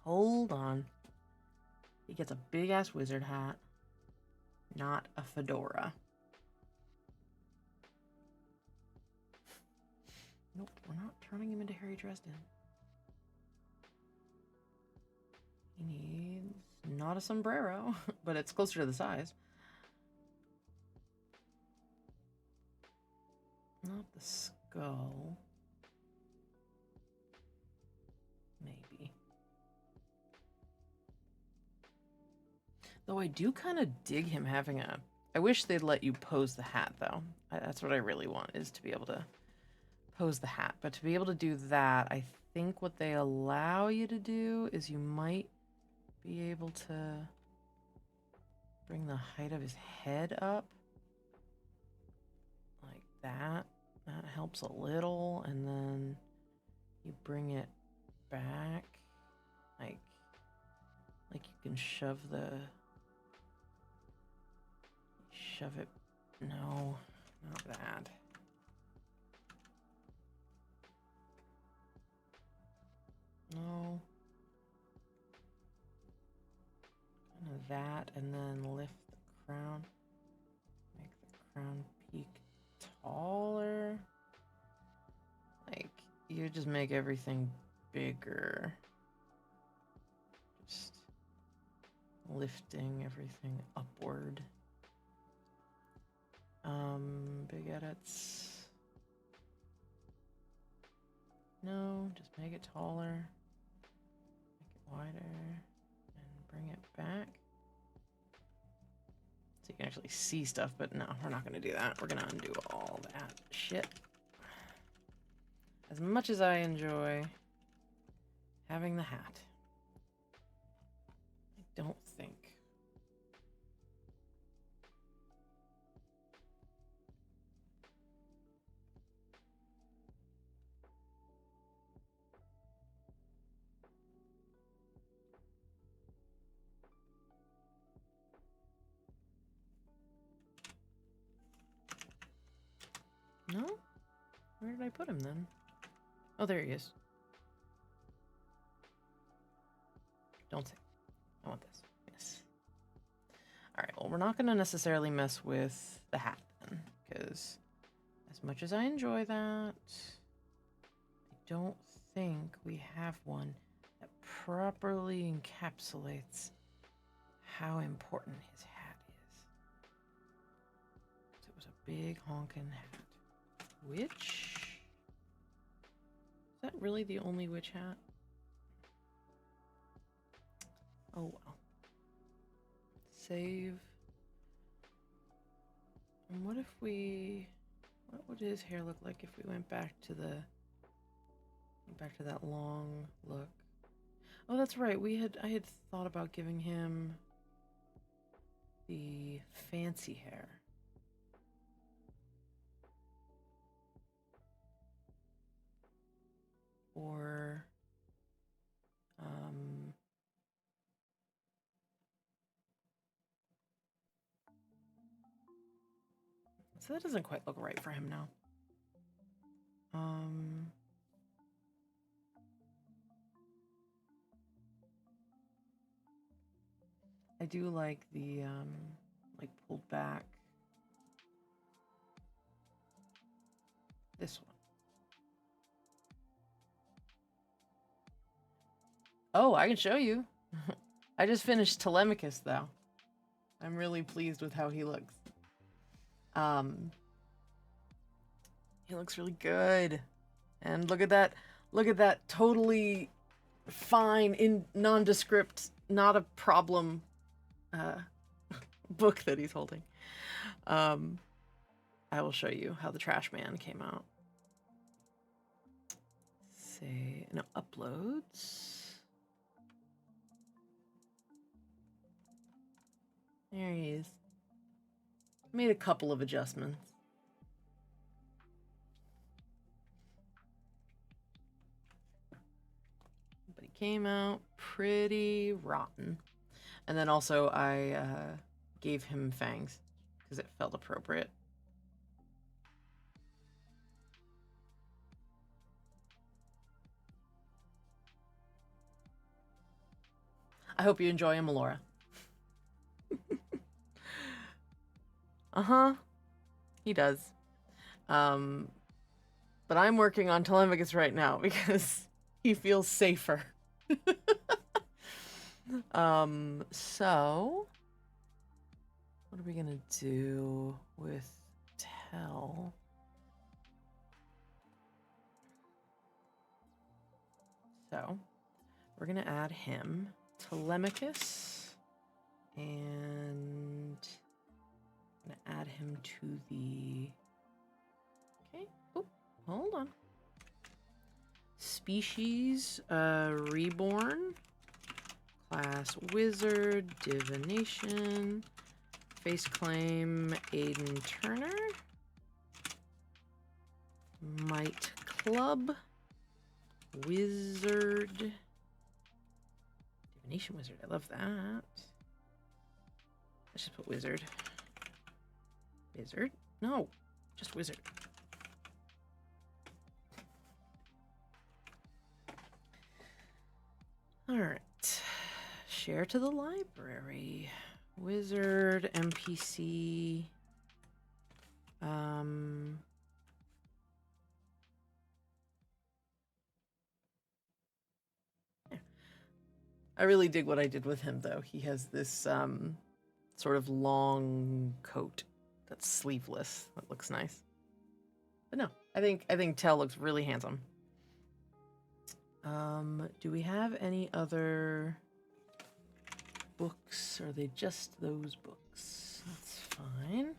A: Hold on. He gets a big-ass wizard hat. Not a fedora. Nope, we're not turning him into Harry Dresden. He needs not a sombrero, but it's closer to the size. Not the skull. Maybe. Though I do kind of dig him having a... I wish they'd let you pose the hat, though. That's what I really want, is to be able to pose the hat. But to be able to do that, I think what they allow you to do is you might be able to bring the height of his head up. Like that. That helps a little. And then you bring it back. Like you can shove it. No, not that. No. Kind of that, and then lift the crown. Make the crown peak taller. Like, you just make everything bigger. Just lifting everything upward. Big edits. No, just make it taller. Make it wider. And bring it back. So you can actually see stuff, but no, we're not going to do that. We're going to undo all that shit. As much as I enjoy having the hat, I don't think. No? Where did I put him then? Oh, there he is. Don't say. I want this. Yes. Alright, well, we're not going to necessarily mess with the hat then, because as much as I enjoy that, I don't think we have one that properly encapsulates how important his hat is. So it was a big honkin' hat. Witch? Is that really the only witch hat? Oh well. Save. And what would his hair look like if we went back to that long look? Oh, that's right. I had thought about giving him the fancy hair. Or so that doesn't quite look right for him now. I do like the like pulled back. This one. Oh, I can show you. I just finished Telemachus, though. I'm really pleased with how he looks. He looks really good. And look at that. Look at that totally fine, in nondescript, not a problem book that he's holding. I will show you how the Trash Man came out. say, no, uploads. There he is. Made a couple of adjustments. But he came out pretty rotten. And then also I gave him fangs because it felt appropriate. I hope you enjoy him, Laura. Uh-huh. He does. But I'm working on Telemachus right now because he feels safer. So what are we gonna do with Tel? So we're gonna add him, Telemachus, and I'm gonna add him to the, okay, oh, hold on. Species, reborn, class wizard, divination, face claim, Aiden Turner, might club, wizard, divination wizard, I love that. Let's just put wizard. Wizard? No, just wizard. All right, share to the library. Wizard, NPC. Yeah. I really dig what I did with him, though. He has this sort of long coat that's sleeveless. That looks nice. But no, I think Tel looks really handsome. Do we have any other books? Are they just those books? That's fine.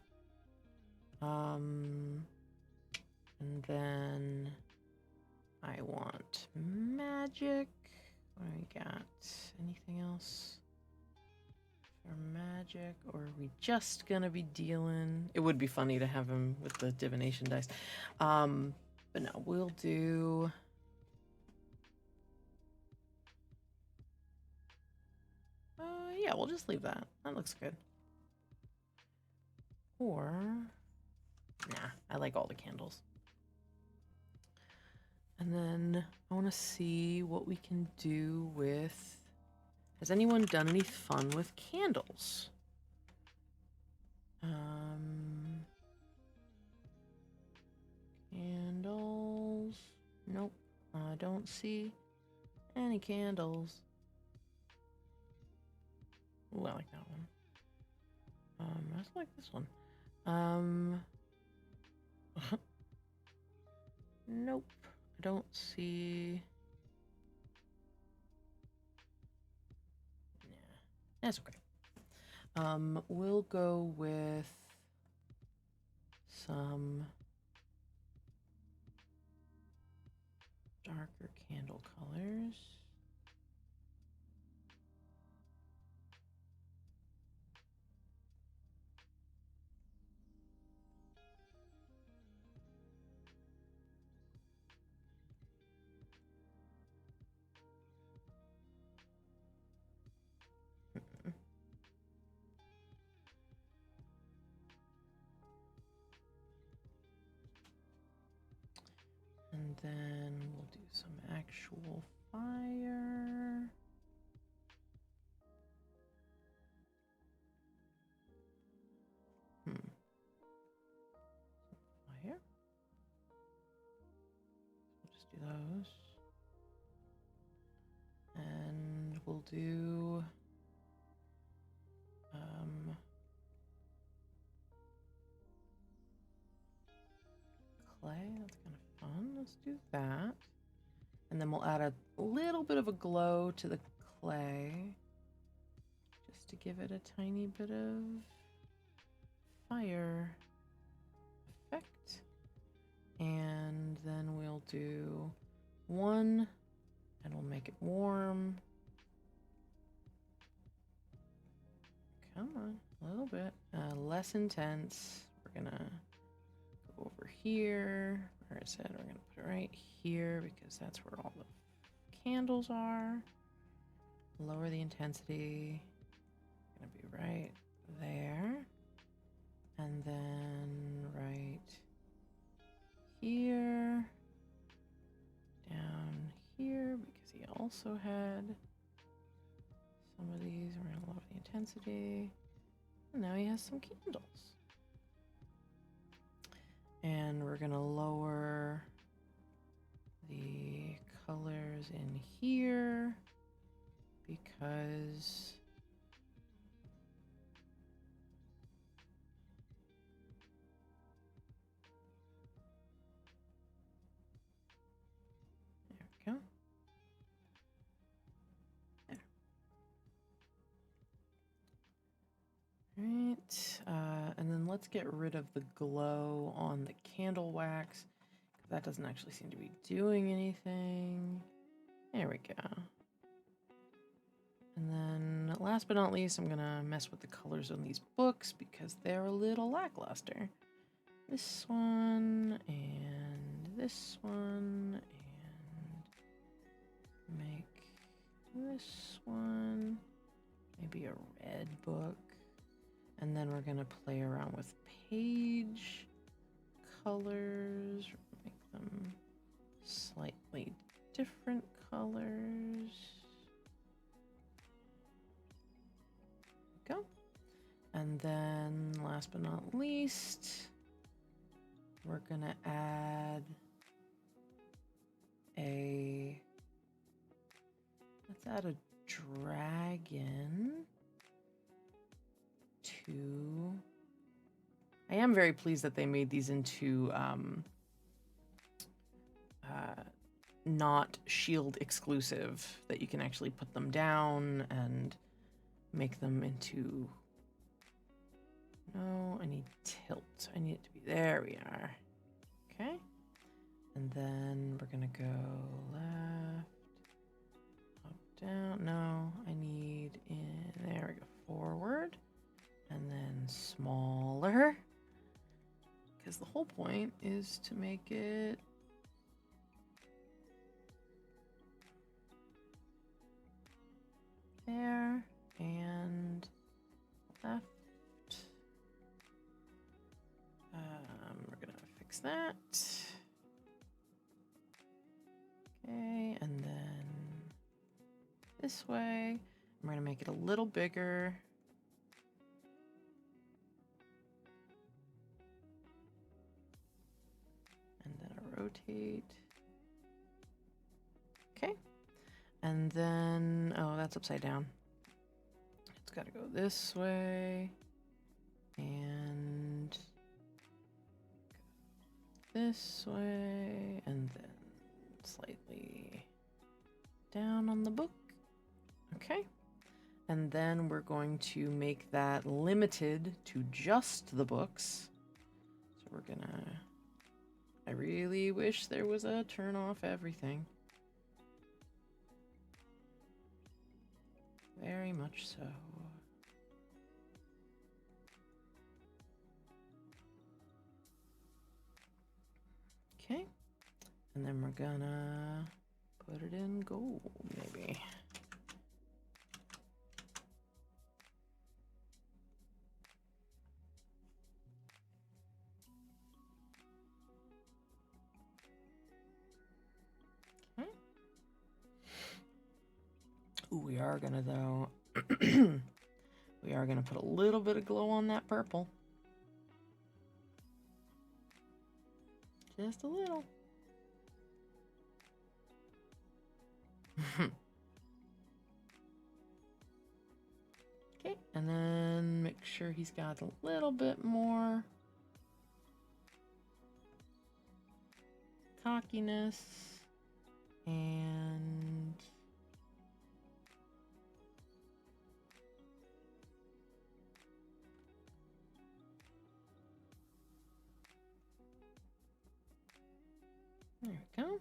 A: And then I want magic. What do we got? Anything else for magic? Or are we just gonna be dealing? It would be funny to have him with the divination dice. But no, we'll do. Yeah, we'll just leave that. That looks good. Or, nah, I like all the candles. And then I want to see what we can do with. Has anyone done any fun with candles? Candles. Nope, I don't see any candles. Ooh, I like that one. I also like this one. Nope, I don't see. Nah, that's okay. We'll go with some darker candle colors. And then we'll do some actual fire. Fire. We'll just do those. And we'll do clay. That's kind of fun. Let's do that. And then we'll add a little bit of a glow to the clay, just to give it a tiny bit of fire effect. And then we'll do 1, and we'll make it warm. Come on, a little bit. Less intense. We're gonna go over here. Where is it? We're gonna put it right here because that's where all the candles are. Lower the intensity. Gonna be right there. And then right here. Down here because he also had some of these. We're gonna lower the intensity. And now he has some candles. And we're gonna lower the colors in here because there we go. There. Right, and then let's get rid of the glow on the candle wax. That doesn't actually seem to be doing anything. There we go. And then last but not least, I'm gonna mess with the colors on these books because they're a little lackluster. This one and this one and make this one maybe a red book. And then we're gonna play around with page colors, make them slightly different colors. Go. And then last but not least, we're gonna add let's add a dragon to, I am very pleased that they made these into not shield exclusive, that you can actually put them down and make them into, no, I need tilt. I need it to be, there we are. Okay. And then we're gonna go left, up, down. No, I need in, there we go, forward, and then smaller. Because the whole point is to make it there and left. We're gonna fix that. Okay, and then this way. We're gonna make it a little bigger. And then a rotate. Okay. And then, oh, that's upside down. It's got to go this way. And this way. And then slightly down on the book. Okay. And then we're going to make that limited to just the books. So we're gonna, I really wish there was a turn off everything. Very much so. Okay. And then we're gonna put it in gold, maybe. Okay. Ooh, we are gonna, though, we are gonna put a little bit of glow on that purple. Just a little. Okay, and then make sure he's got a little bit more cockiness and there we go.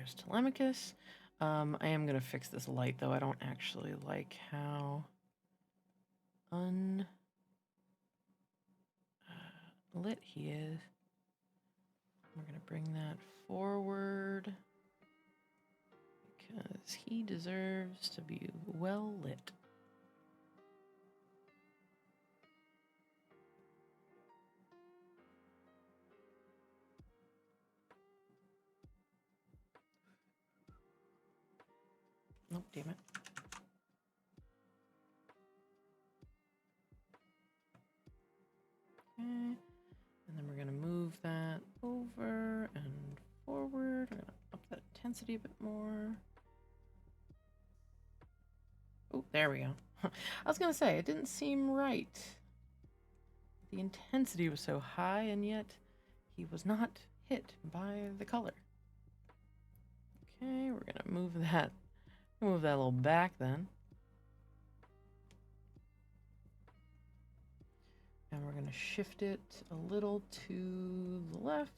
A: There's Telemachus. I am going to fix this light, though. I don't actually like how unlit he is. We're going to bring that forward because he deserves to be well lit. Oh, damn it. Okay. And then we're going to move that over and forward. We're going to up that intensity a bit more. Oh, there we go. I was going to say, it didn't seem right. The intensity was so high, and yet he was not hit by the color. Okay, we're going to move that a little back then. And we're going to shift it a little to the left.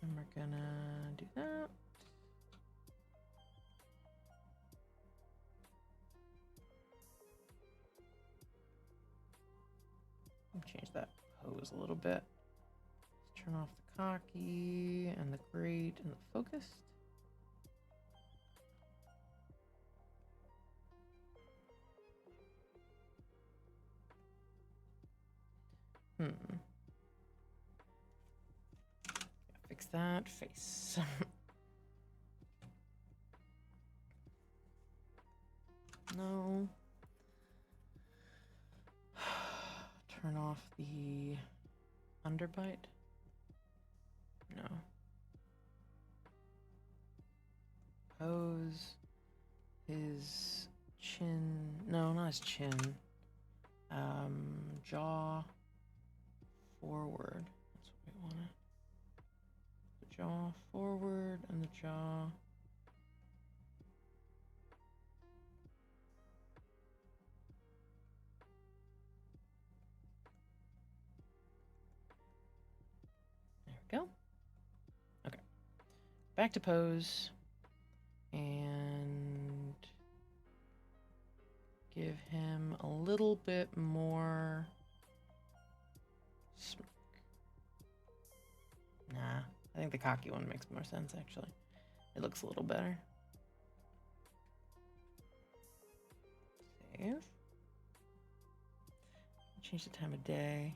A: And we're going to do that. Change that pose a little bit. Let's turn off the cocky and the great and the focused. Fix that face. No. Turn off the underbite. No. Pose. His chin. No, not his chin. Jaw forward. That's what we wanted. The jaw forward and the jaw. There we go. Okay. Back to pose. And give him a little bit more smirk. Nah, I think the cocky one makes more sense, actually. It looks a little better. Save. Change the time of day.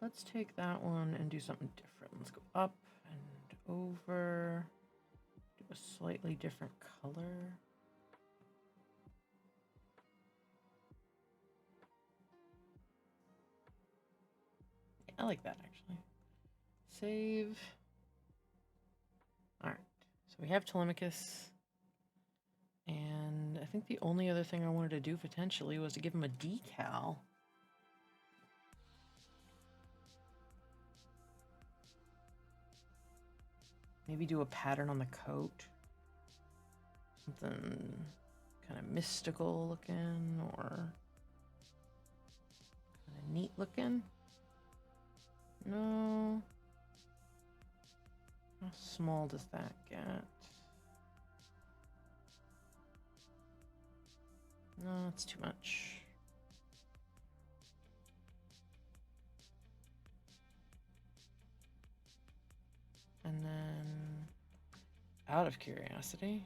A: Let's take that one and do something different. Let's go up and over. Do a slightly different color. Yeah, I like that, actually. Save. All right. So we have Telemachus. And I think the only other thing I wanted to do potentially was to give him a decal. Maybe do a pattern on the coat. Something kind of mystical looking or kind of neat looking. No. How small does that get? No, it's too much. And then, out of curiosity,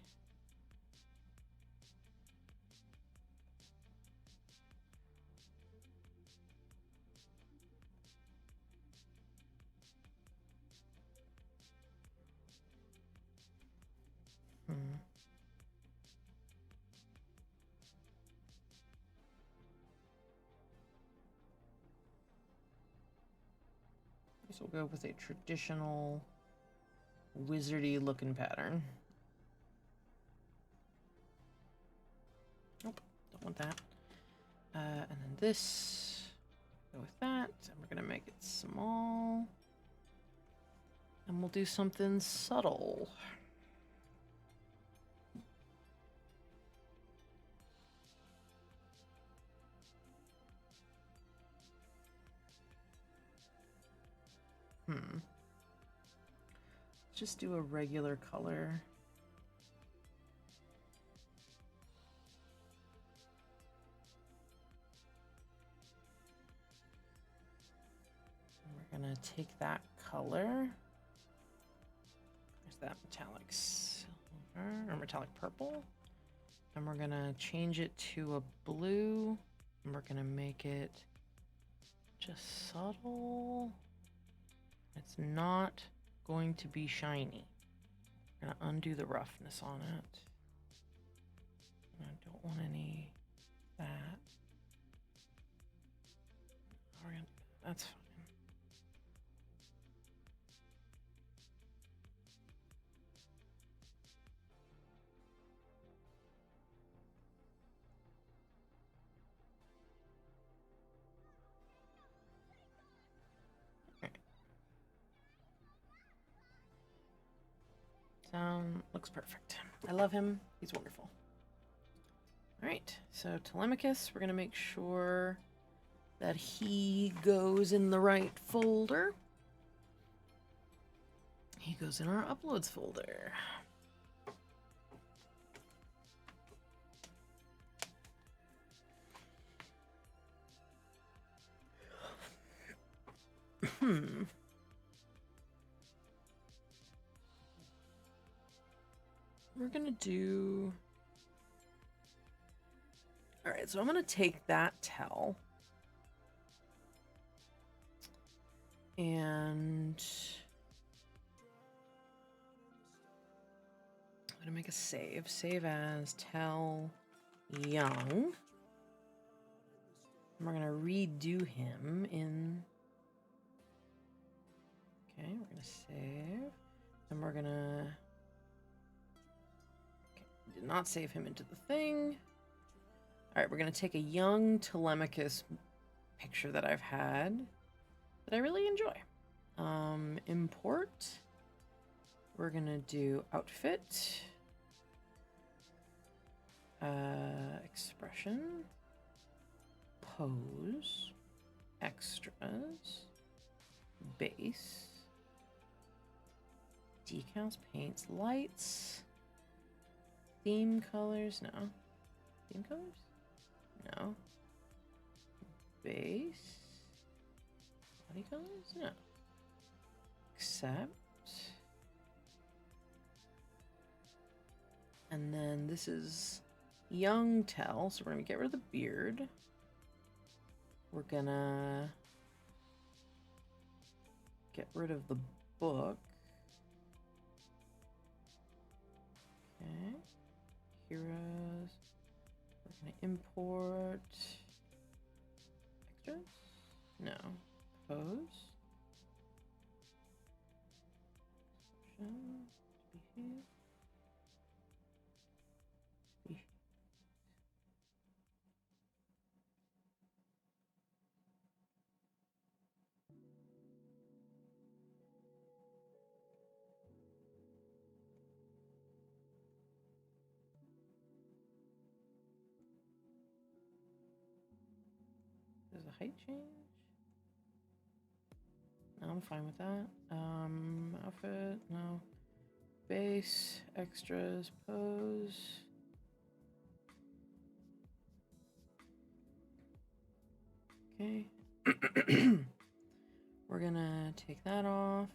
A: So we'll go with a traditional wizardy looking pattern. Nope, don't want that. And then this, go with that, and we're gonna make it small. And we'll do something subtle. Let's just do a regular color. We're gonna take that color. There's that metallic silver or metallic purple. And we're gonna change it to a blue. And we're gonna make it just subtle. It's not going to be shiny. We're gonna undo the roughness on it. And I don't want any of that. That's fine. Looks perfect. I love him. He's wonderful. All right, so Telemachus, we're gonna make sure that he goes in the right folder. He goes in our uploads folder. We're gonna do... All right, so I'm gonna take that tell and I'm gonna make a save. Save as tell young. And we're gonna redo him in... Okay, we're gonna save. And we're gonna... Okay, did not save him into the thing. All right, we're gonna take a young Telemachus picture that I've had that I really enjoy. Import. We're gonna do outfit. Expression. Pose. Extras. Base. Decals, paints, lights. Theme colors, no. Theme colors? No. Base. Body colors? No. Accept. And then this is young tell, so we're gonna get rid of the beard. We're gonna get rid of the book. Okay. Heroes. We're gonna import extras? No. Pose. Species. Species. There's a height change. No, I'm fine with that. Outfit, no. Base, extras, pose. Okay. We're gonna take that off.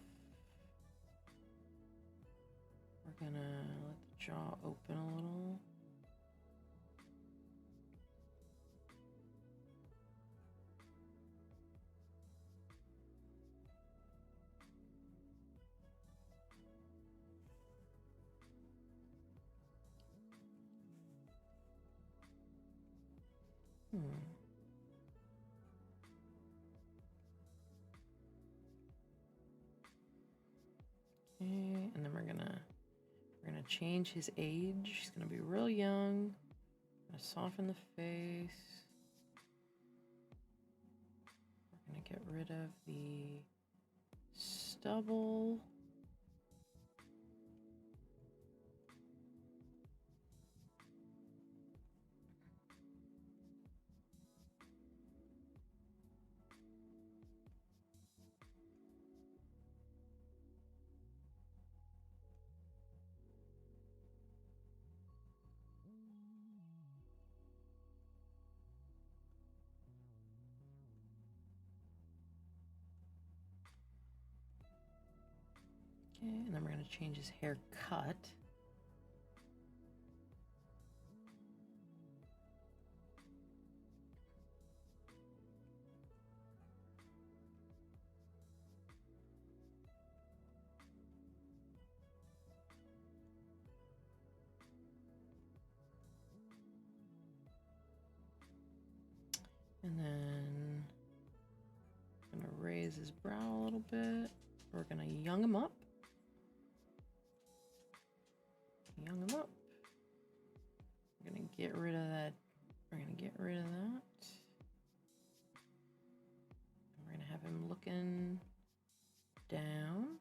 A: We're gonna let the jaw open a little. Hmm. gonna change his age. He's gonna be real young. Gonna soften the face. We're gonna get rid of the stubble. Okay, and then we're going to change his haircut. And then I'm going to raise his brow a little bit. We're going to young him up. Young him up. We're going to get rid of that. We're going to get rid of that. We're going to have him looking down.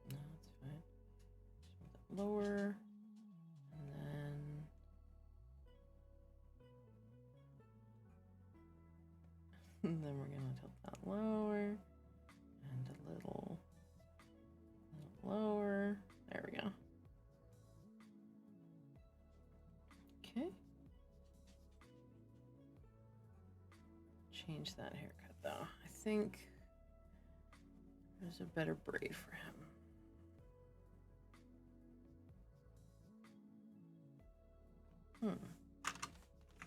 A: No, that's fine. Just move that lower, and then we're gonna tilt that lower and a little lower. There we go. Okay. Change that haircut though. I think there's a better braid for him.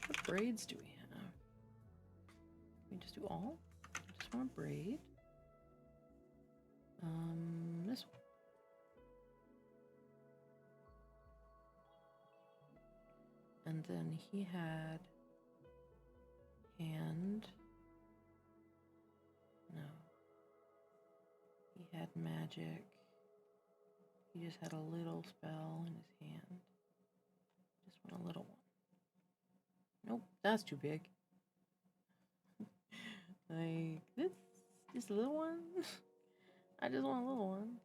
A: What braids do we have? Can we just do all? I just want a braid. This one. And then he had hand. No. He had magic. He just had a little spell in his hand. Just want a little one. Nope, that's too big. Like this little one. I just want a little one.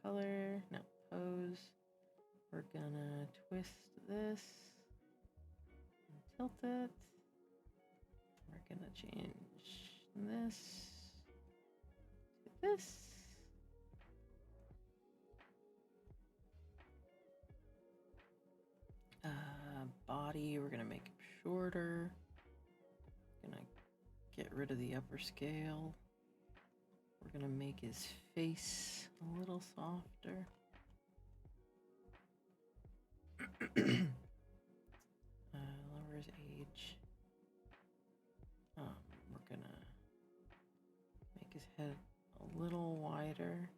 A: Color, no, pose. We're gonna twist this and tilt it. We're gonna change this to this. Body, we're gonna make him shorter. Gonna get rid of the upper scale. We're gonna make his face a little softer. Lower his age. We're gonna make his head a little wider.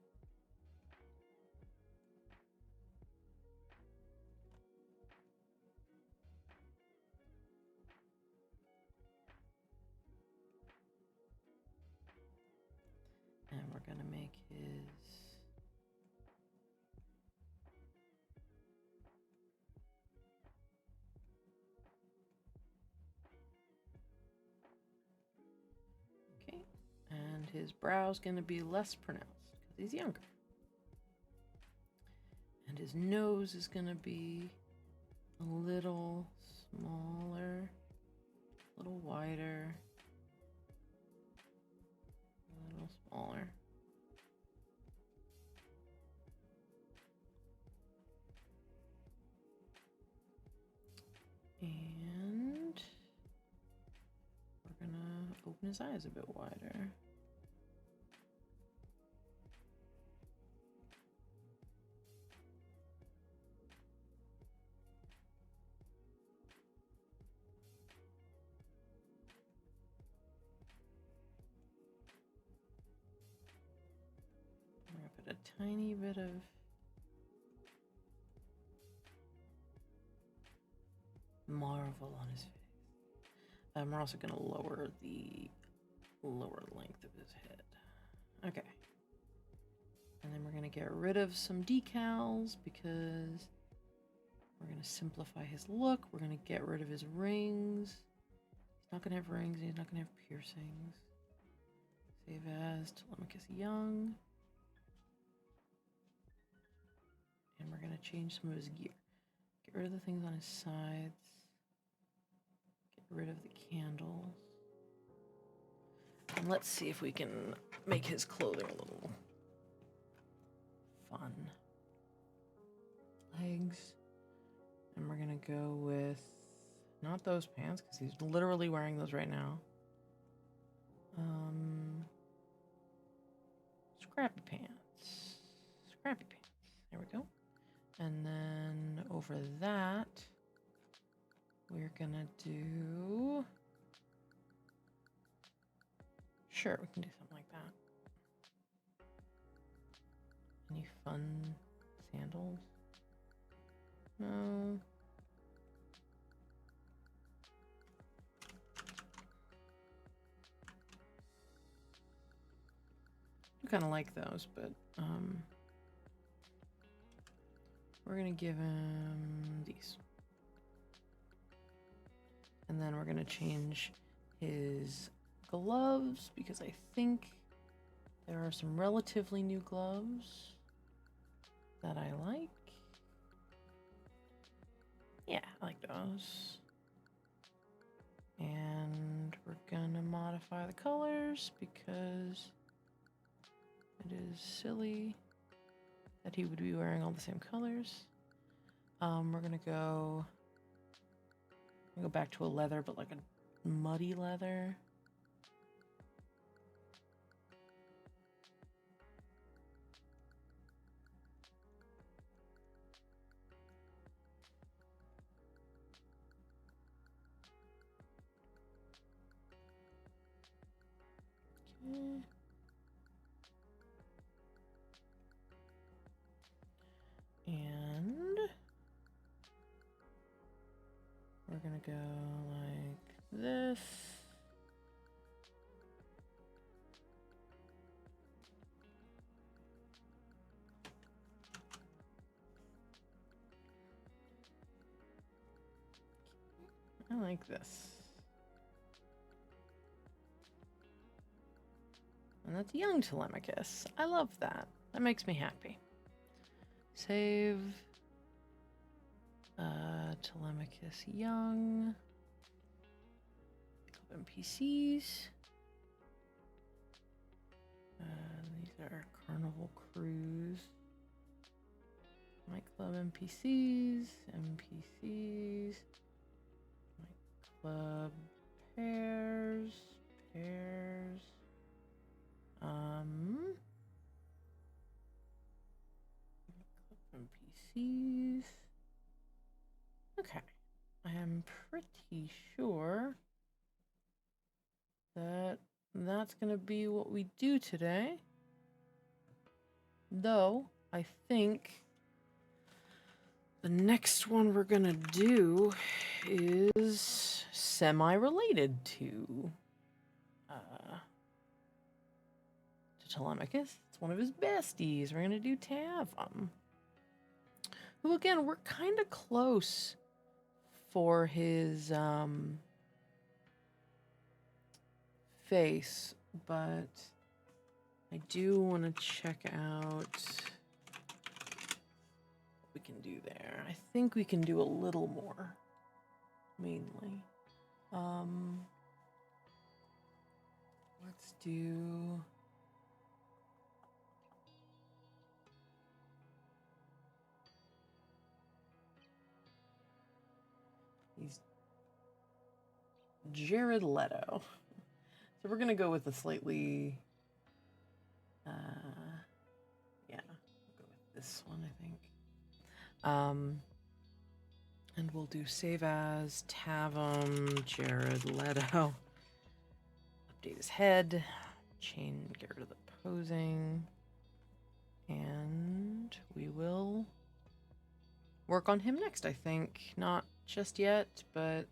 A: And we're gonna make his okay, and his brow's gonna be less pronounced because he's younger. And his nose is gonna be a little smaller, a little wider. A little smaller. And we're gonna open his eyes a bit wider. tiny bit of marvel on his face. We're also going to lower the lower length of his head. Okay. And then we're going to get rid of some decals because we're going to simplify his look. We're going to get rid of his rings. He's not going to have rings. He's not going to have piercings. Save as Telemachus Young. And we're going to change some of his gear. Get rid of the things on his sides. Get rid of the candles. And let's see if we can make his clothing a little fun. Legs. And we're going to go with not those pants because he's literally wearing those right now. Scrappy pants. Scrappy pants. There we go. And then over that, we're gonna do... Sure, we can do something like that. Any fun sandals? No. I kind of like those, but we're gonna give him these. And then we're gonna change his gloves because I think there are some relatively new gloves that I like. Yeah, I like those. And we're gonna modify the colors because it is silly that he would be wearing all the same colors. We're gonna go back to a leather, but like a muddy leather. Okay. And we're gonna go like this. I like this. And that's young Telemachus. I love that. That makes me happy. Save. Telemachus Young. NPCs. These are Carnival Cruise. Nightclub NPCs. NPCs. Nightclub pairs. Pairs. NPCs. Okay. I am pretty sure that that's going to be what we do today. Though, I think the next one we're going to do is semi-related to Telemachus. It's one of his besties. We're going to do Tavum. Who, again, we're kind of close for his face, but I do want to check out what we can do there. I think we can do a little more, mainly. Let's do... He's Jared Leto. So we're going to go with a slightly... yeah, we'll go with this one, I think. And we'll do save as Tavum, Jared Leto. Update his head. Get rid of the posing. And we will work on him next, I think. Not just yet, but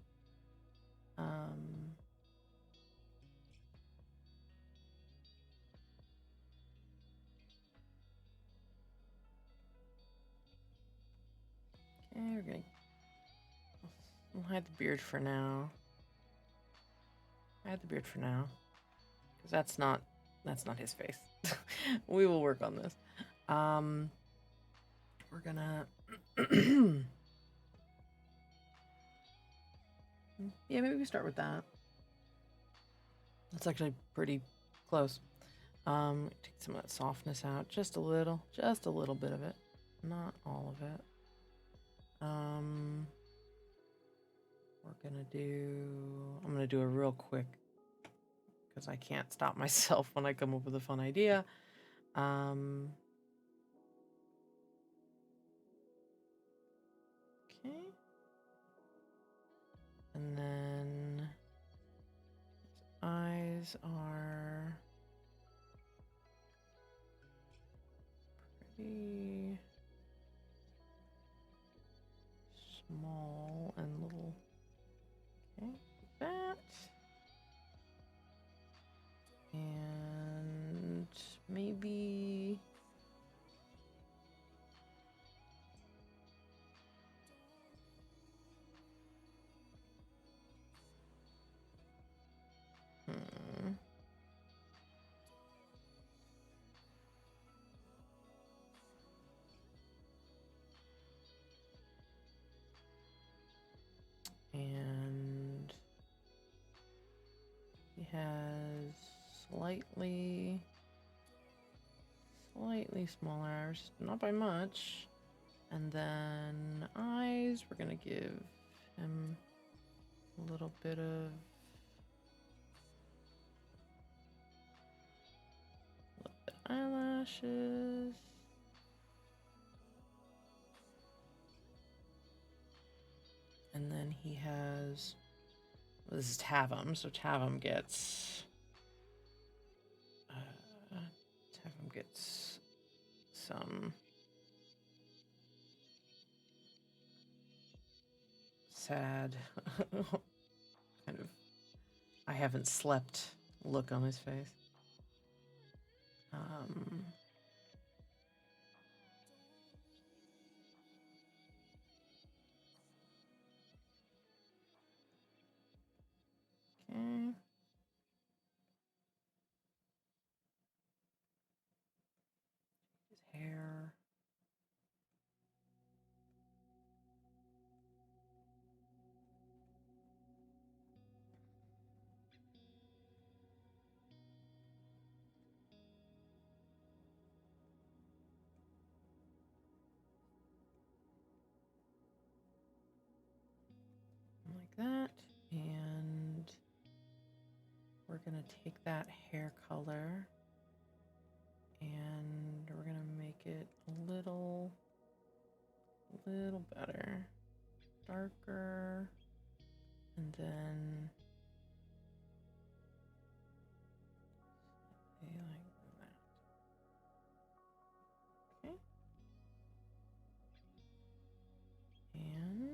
A: okay, we'll hide the beard for now. Hide the beard for now, because that's not his face. We will work on this. We're gonna yeah, maybe we start with that. That's actually pretty close. Take some of that softness out, just a little bit of it, not all of it. I'm gonna do a real quick, because I can't stop myself when I come up with a fun idea. Okay. And then his eyes are pretty small and little. Okay, that. And maybe and he has slightly smaller eyes, not by much. And then eyes, we're gonna give him a little bit of eyelashes. And then he has, well, this is Tavum, so Tavum gets some sad kind of I haven't slept look on his face. Okay. His hair. Like that. And we're gonna take that hair color and we're gonna make it a little better, darker, and then like that. Okay. And I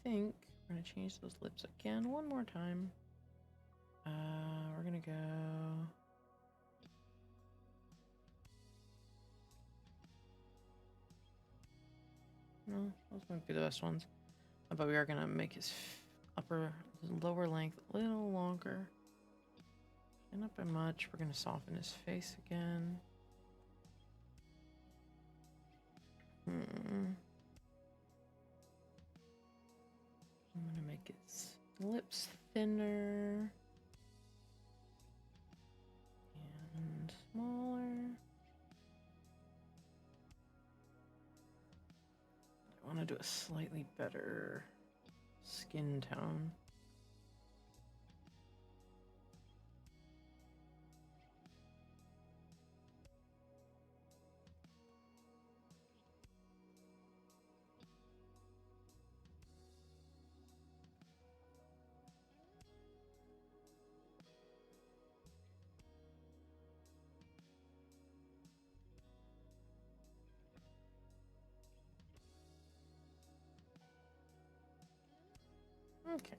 A: think we're gonna change those lips again one more time. We're gonna go. No, those might be the best ones. But we are gonna make his lower length a little longer. And not by much. We're gonna soften his face again. I'm gonna make his lips thinner and smaller. I want to do a slightly better skin tone. Okay.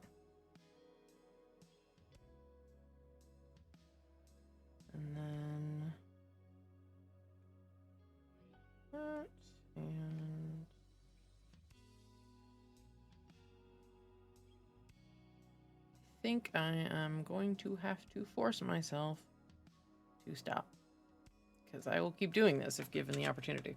A: And then that, and I think I am going to have to force myself to stop, because I will keep doing this if given the opportunity.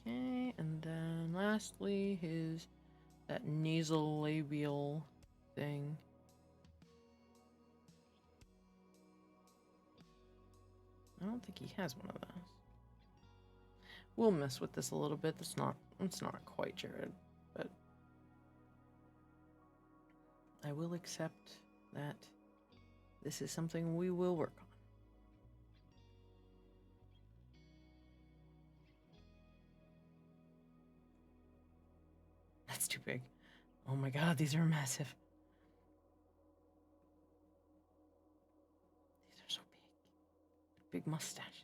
A: Okay, and then lastly, that nasal labial thing. I don't think he has one of those. We'll mess with this a little bit. It's not quite Jared, but I will accept that this is something we will work on. That's too big. Oh my god, these are massive. These are so big. Big mustaches.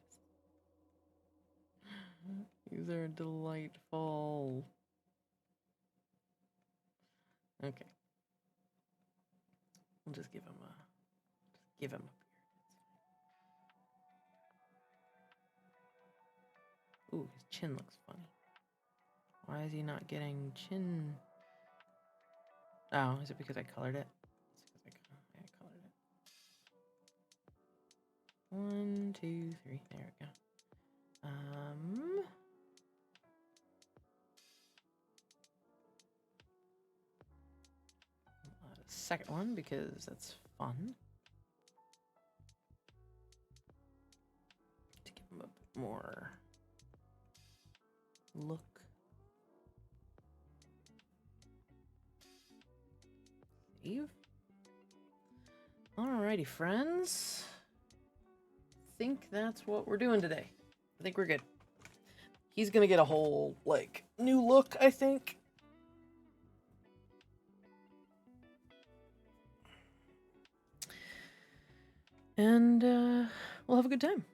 A: These are delightful. Okay. We'll just give him a beard. Ooh, his chin looks funny. Why is he not getting chin? Oh, is it because I colored it? It's because I colored it. 1, 2, 3. There we go. Second one because that's fun. To give him a bit more look. Save. Alrighty, friends. Think that's what we're doing today. I think we're good. He's gonna get a whole, like, new look, I think. And we'll have a good time.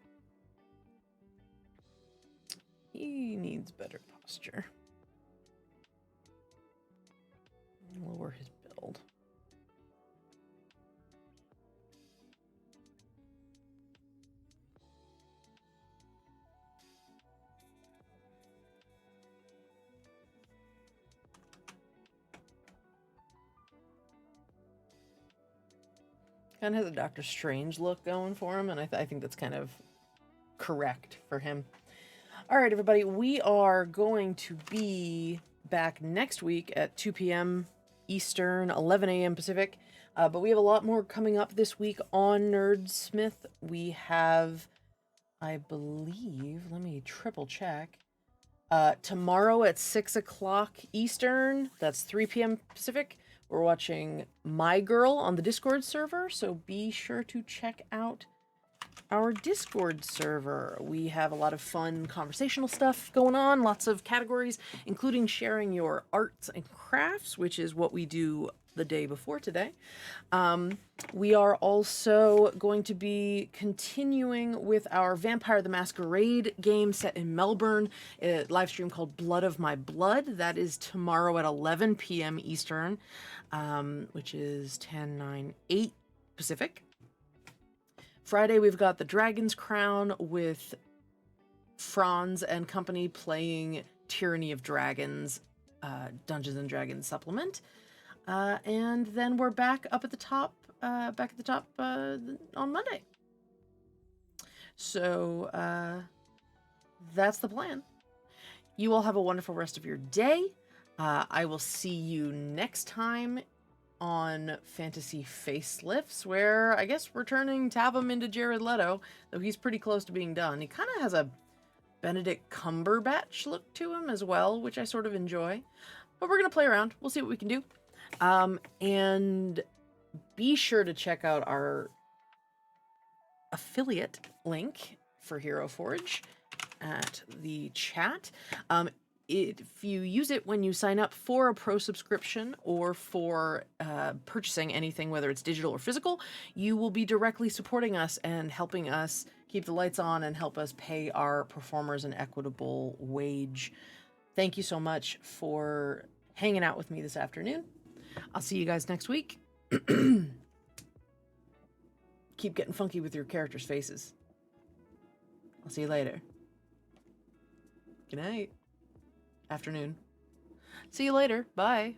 A: He needs better posture. Lower his build. Kind of has a Doctor Strange look going for him, and I think that's kind of correct for him. All right, everybody, we are going to be back next week at 2 p.m. Eastern, 11 a.m. Pacific, but we have a lot more coming up this week on Nerdsmith. We have, I believe, let me triple check, tomorrow at 6 o'clock Eastern, that's 3 p.m. Pacific, we're watching My Girl on the Discord server, so be sure to check out our Discord server. We have a lot of fun conversational stuff going on, lots of categories, including sharing your arts and crafts, which is what we do the day before today. We are also going to be continuing with our Vampire the Masquerade game set in Melbourne, a live stream called Blood of My Blood. That is tomorrow at 11 p.m. Eastern, which is 10, 9, 8 Pacific. Friday, we've got the Dragon's Crown with Franz and company playing Tyranny of Dragons, Dungeons and Dragons supplement. And then we're back at the top on Monday. So that's the plan. You all have a wonderful rest of your day. I will see you next time on Fantasy Facelifts, where I guess we're turning Tavam into Jared Leto, though he's pretty close to being done. He kind of has a Benedict Cumberbatch look to him as well, which I sort of enjoy. But we're going to play around. We'll see what we can do. And be sure to check out our affiliate link for Hero Forge at the chat. If you use it when you sign up for a pro subscription or for purchasing anything, whether it's digital or physical, you will be directly supporting us and helping us keep the lights on and help us pay our performers an equitable wage. Thank you so much for hanging out with me this afternoon. I'll see you guys next week. Keep getting funky with your characters' faces. I'll see you later. Good night. Afternoon. See you later. Bye.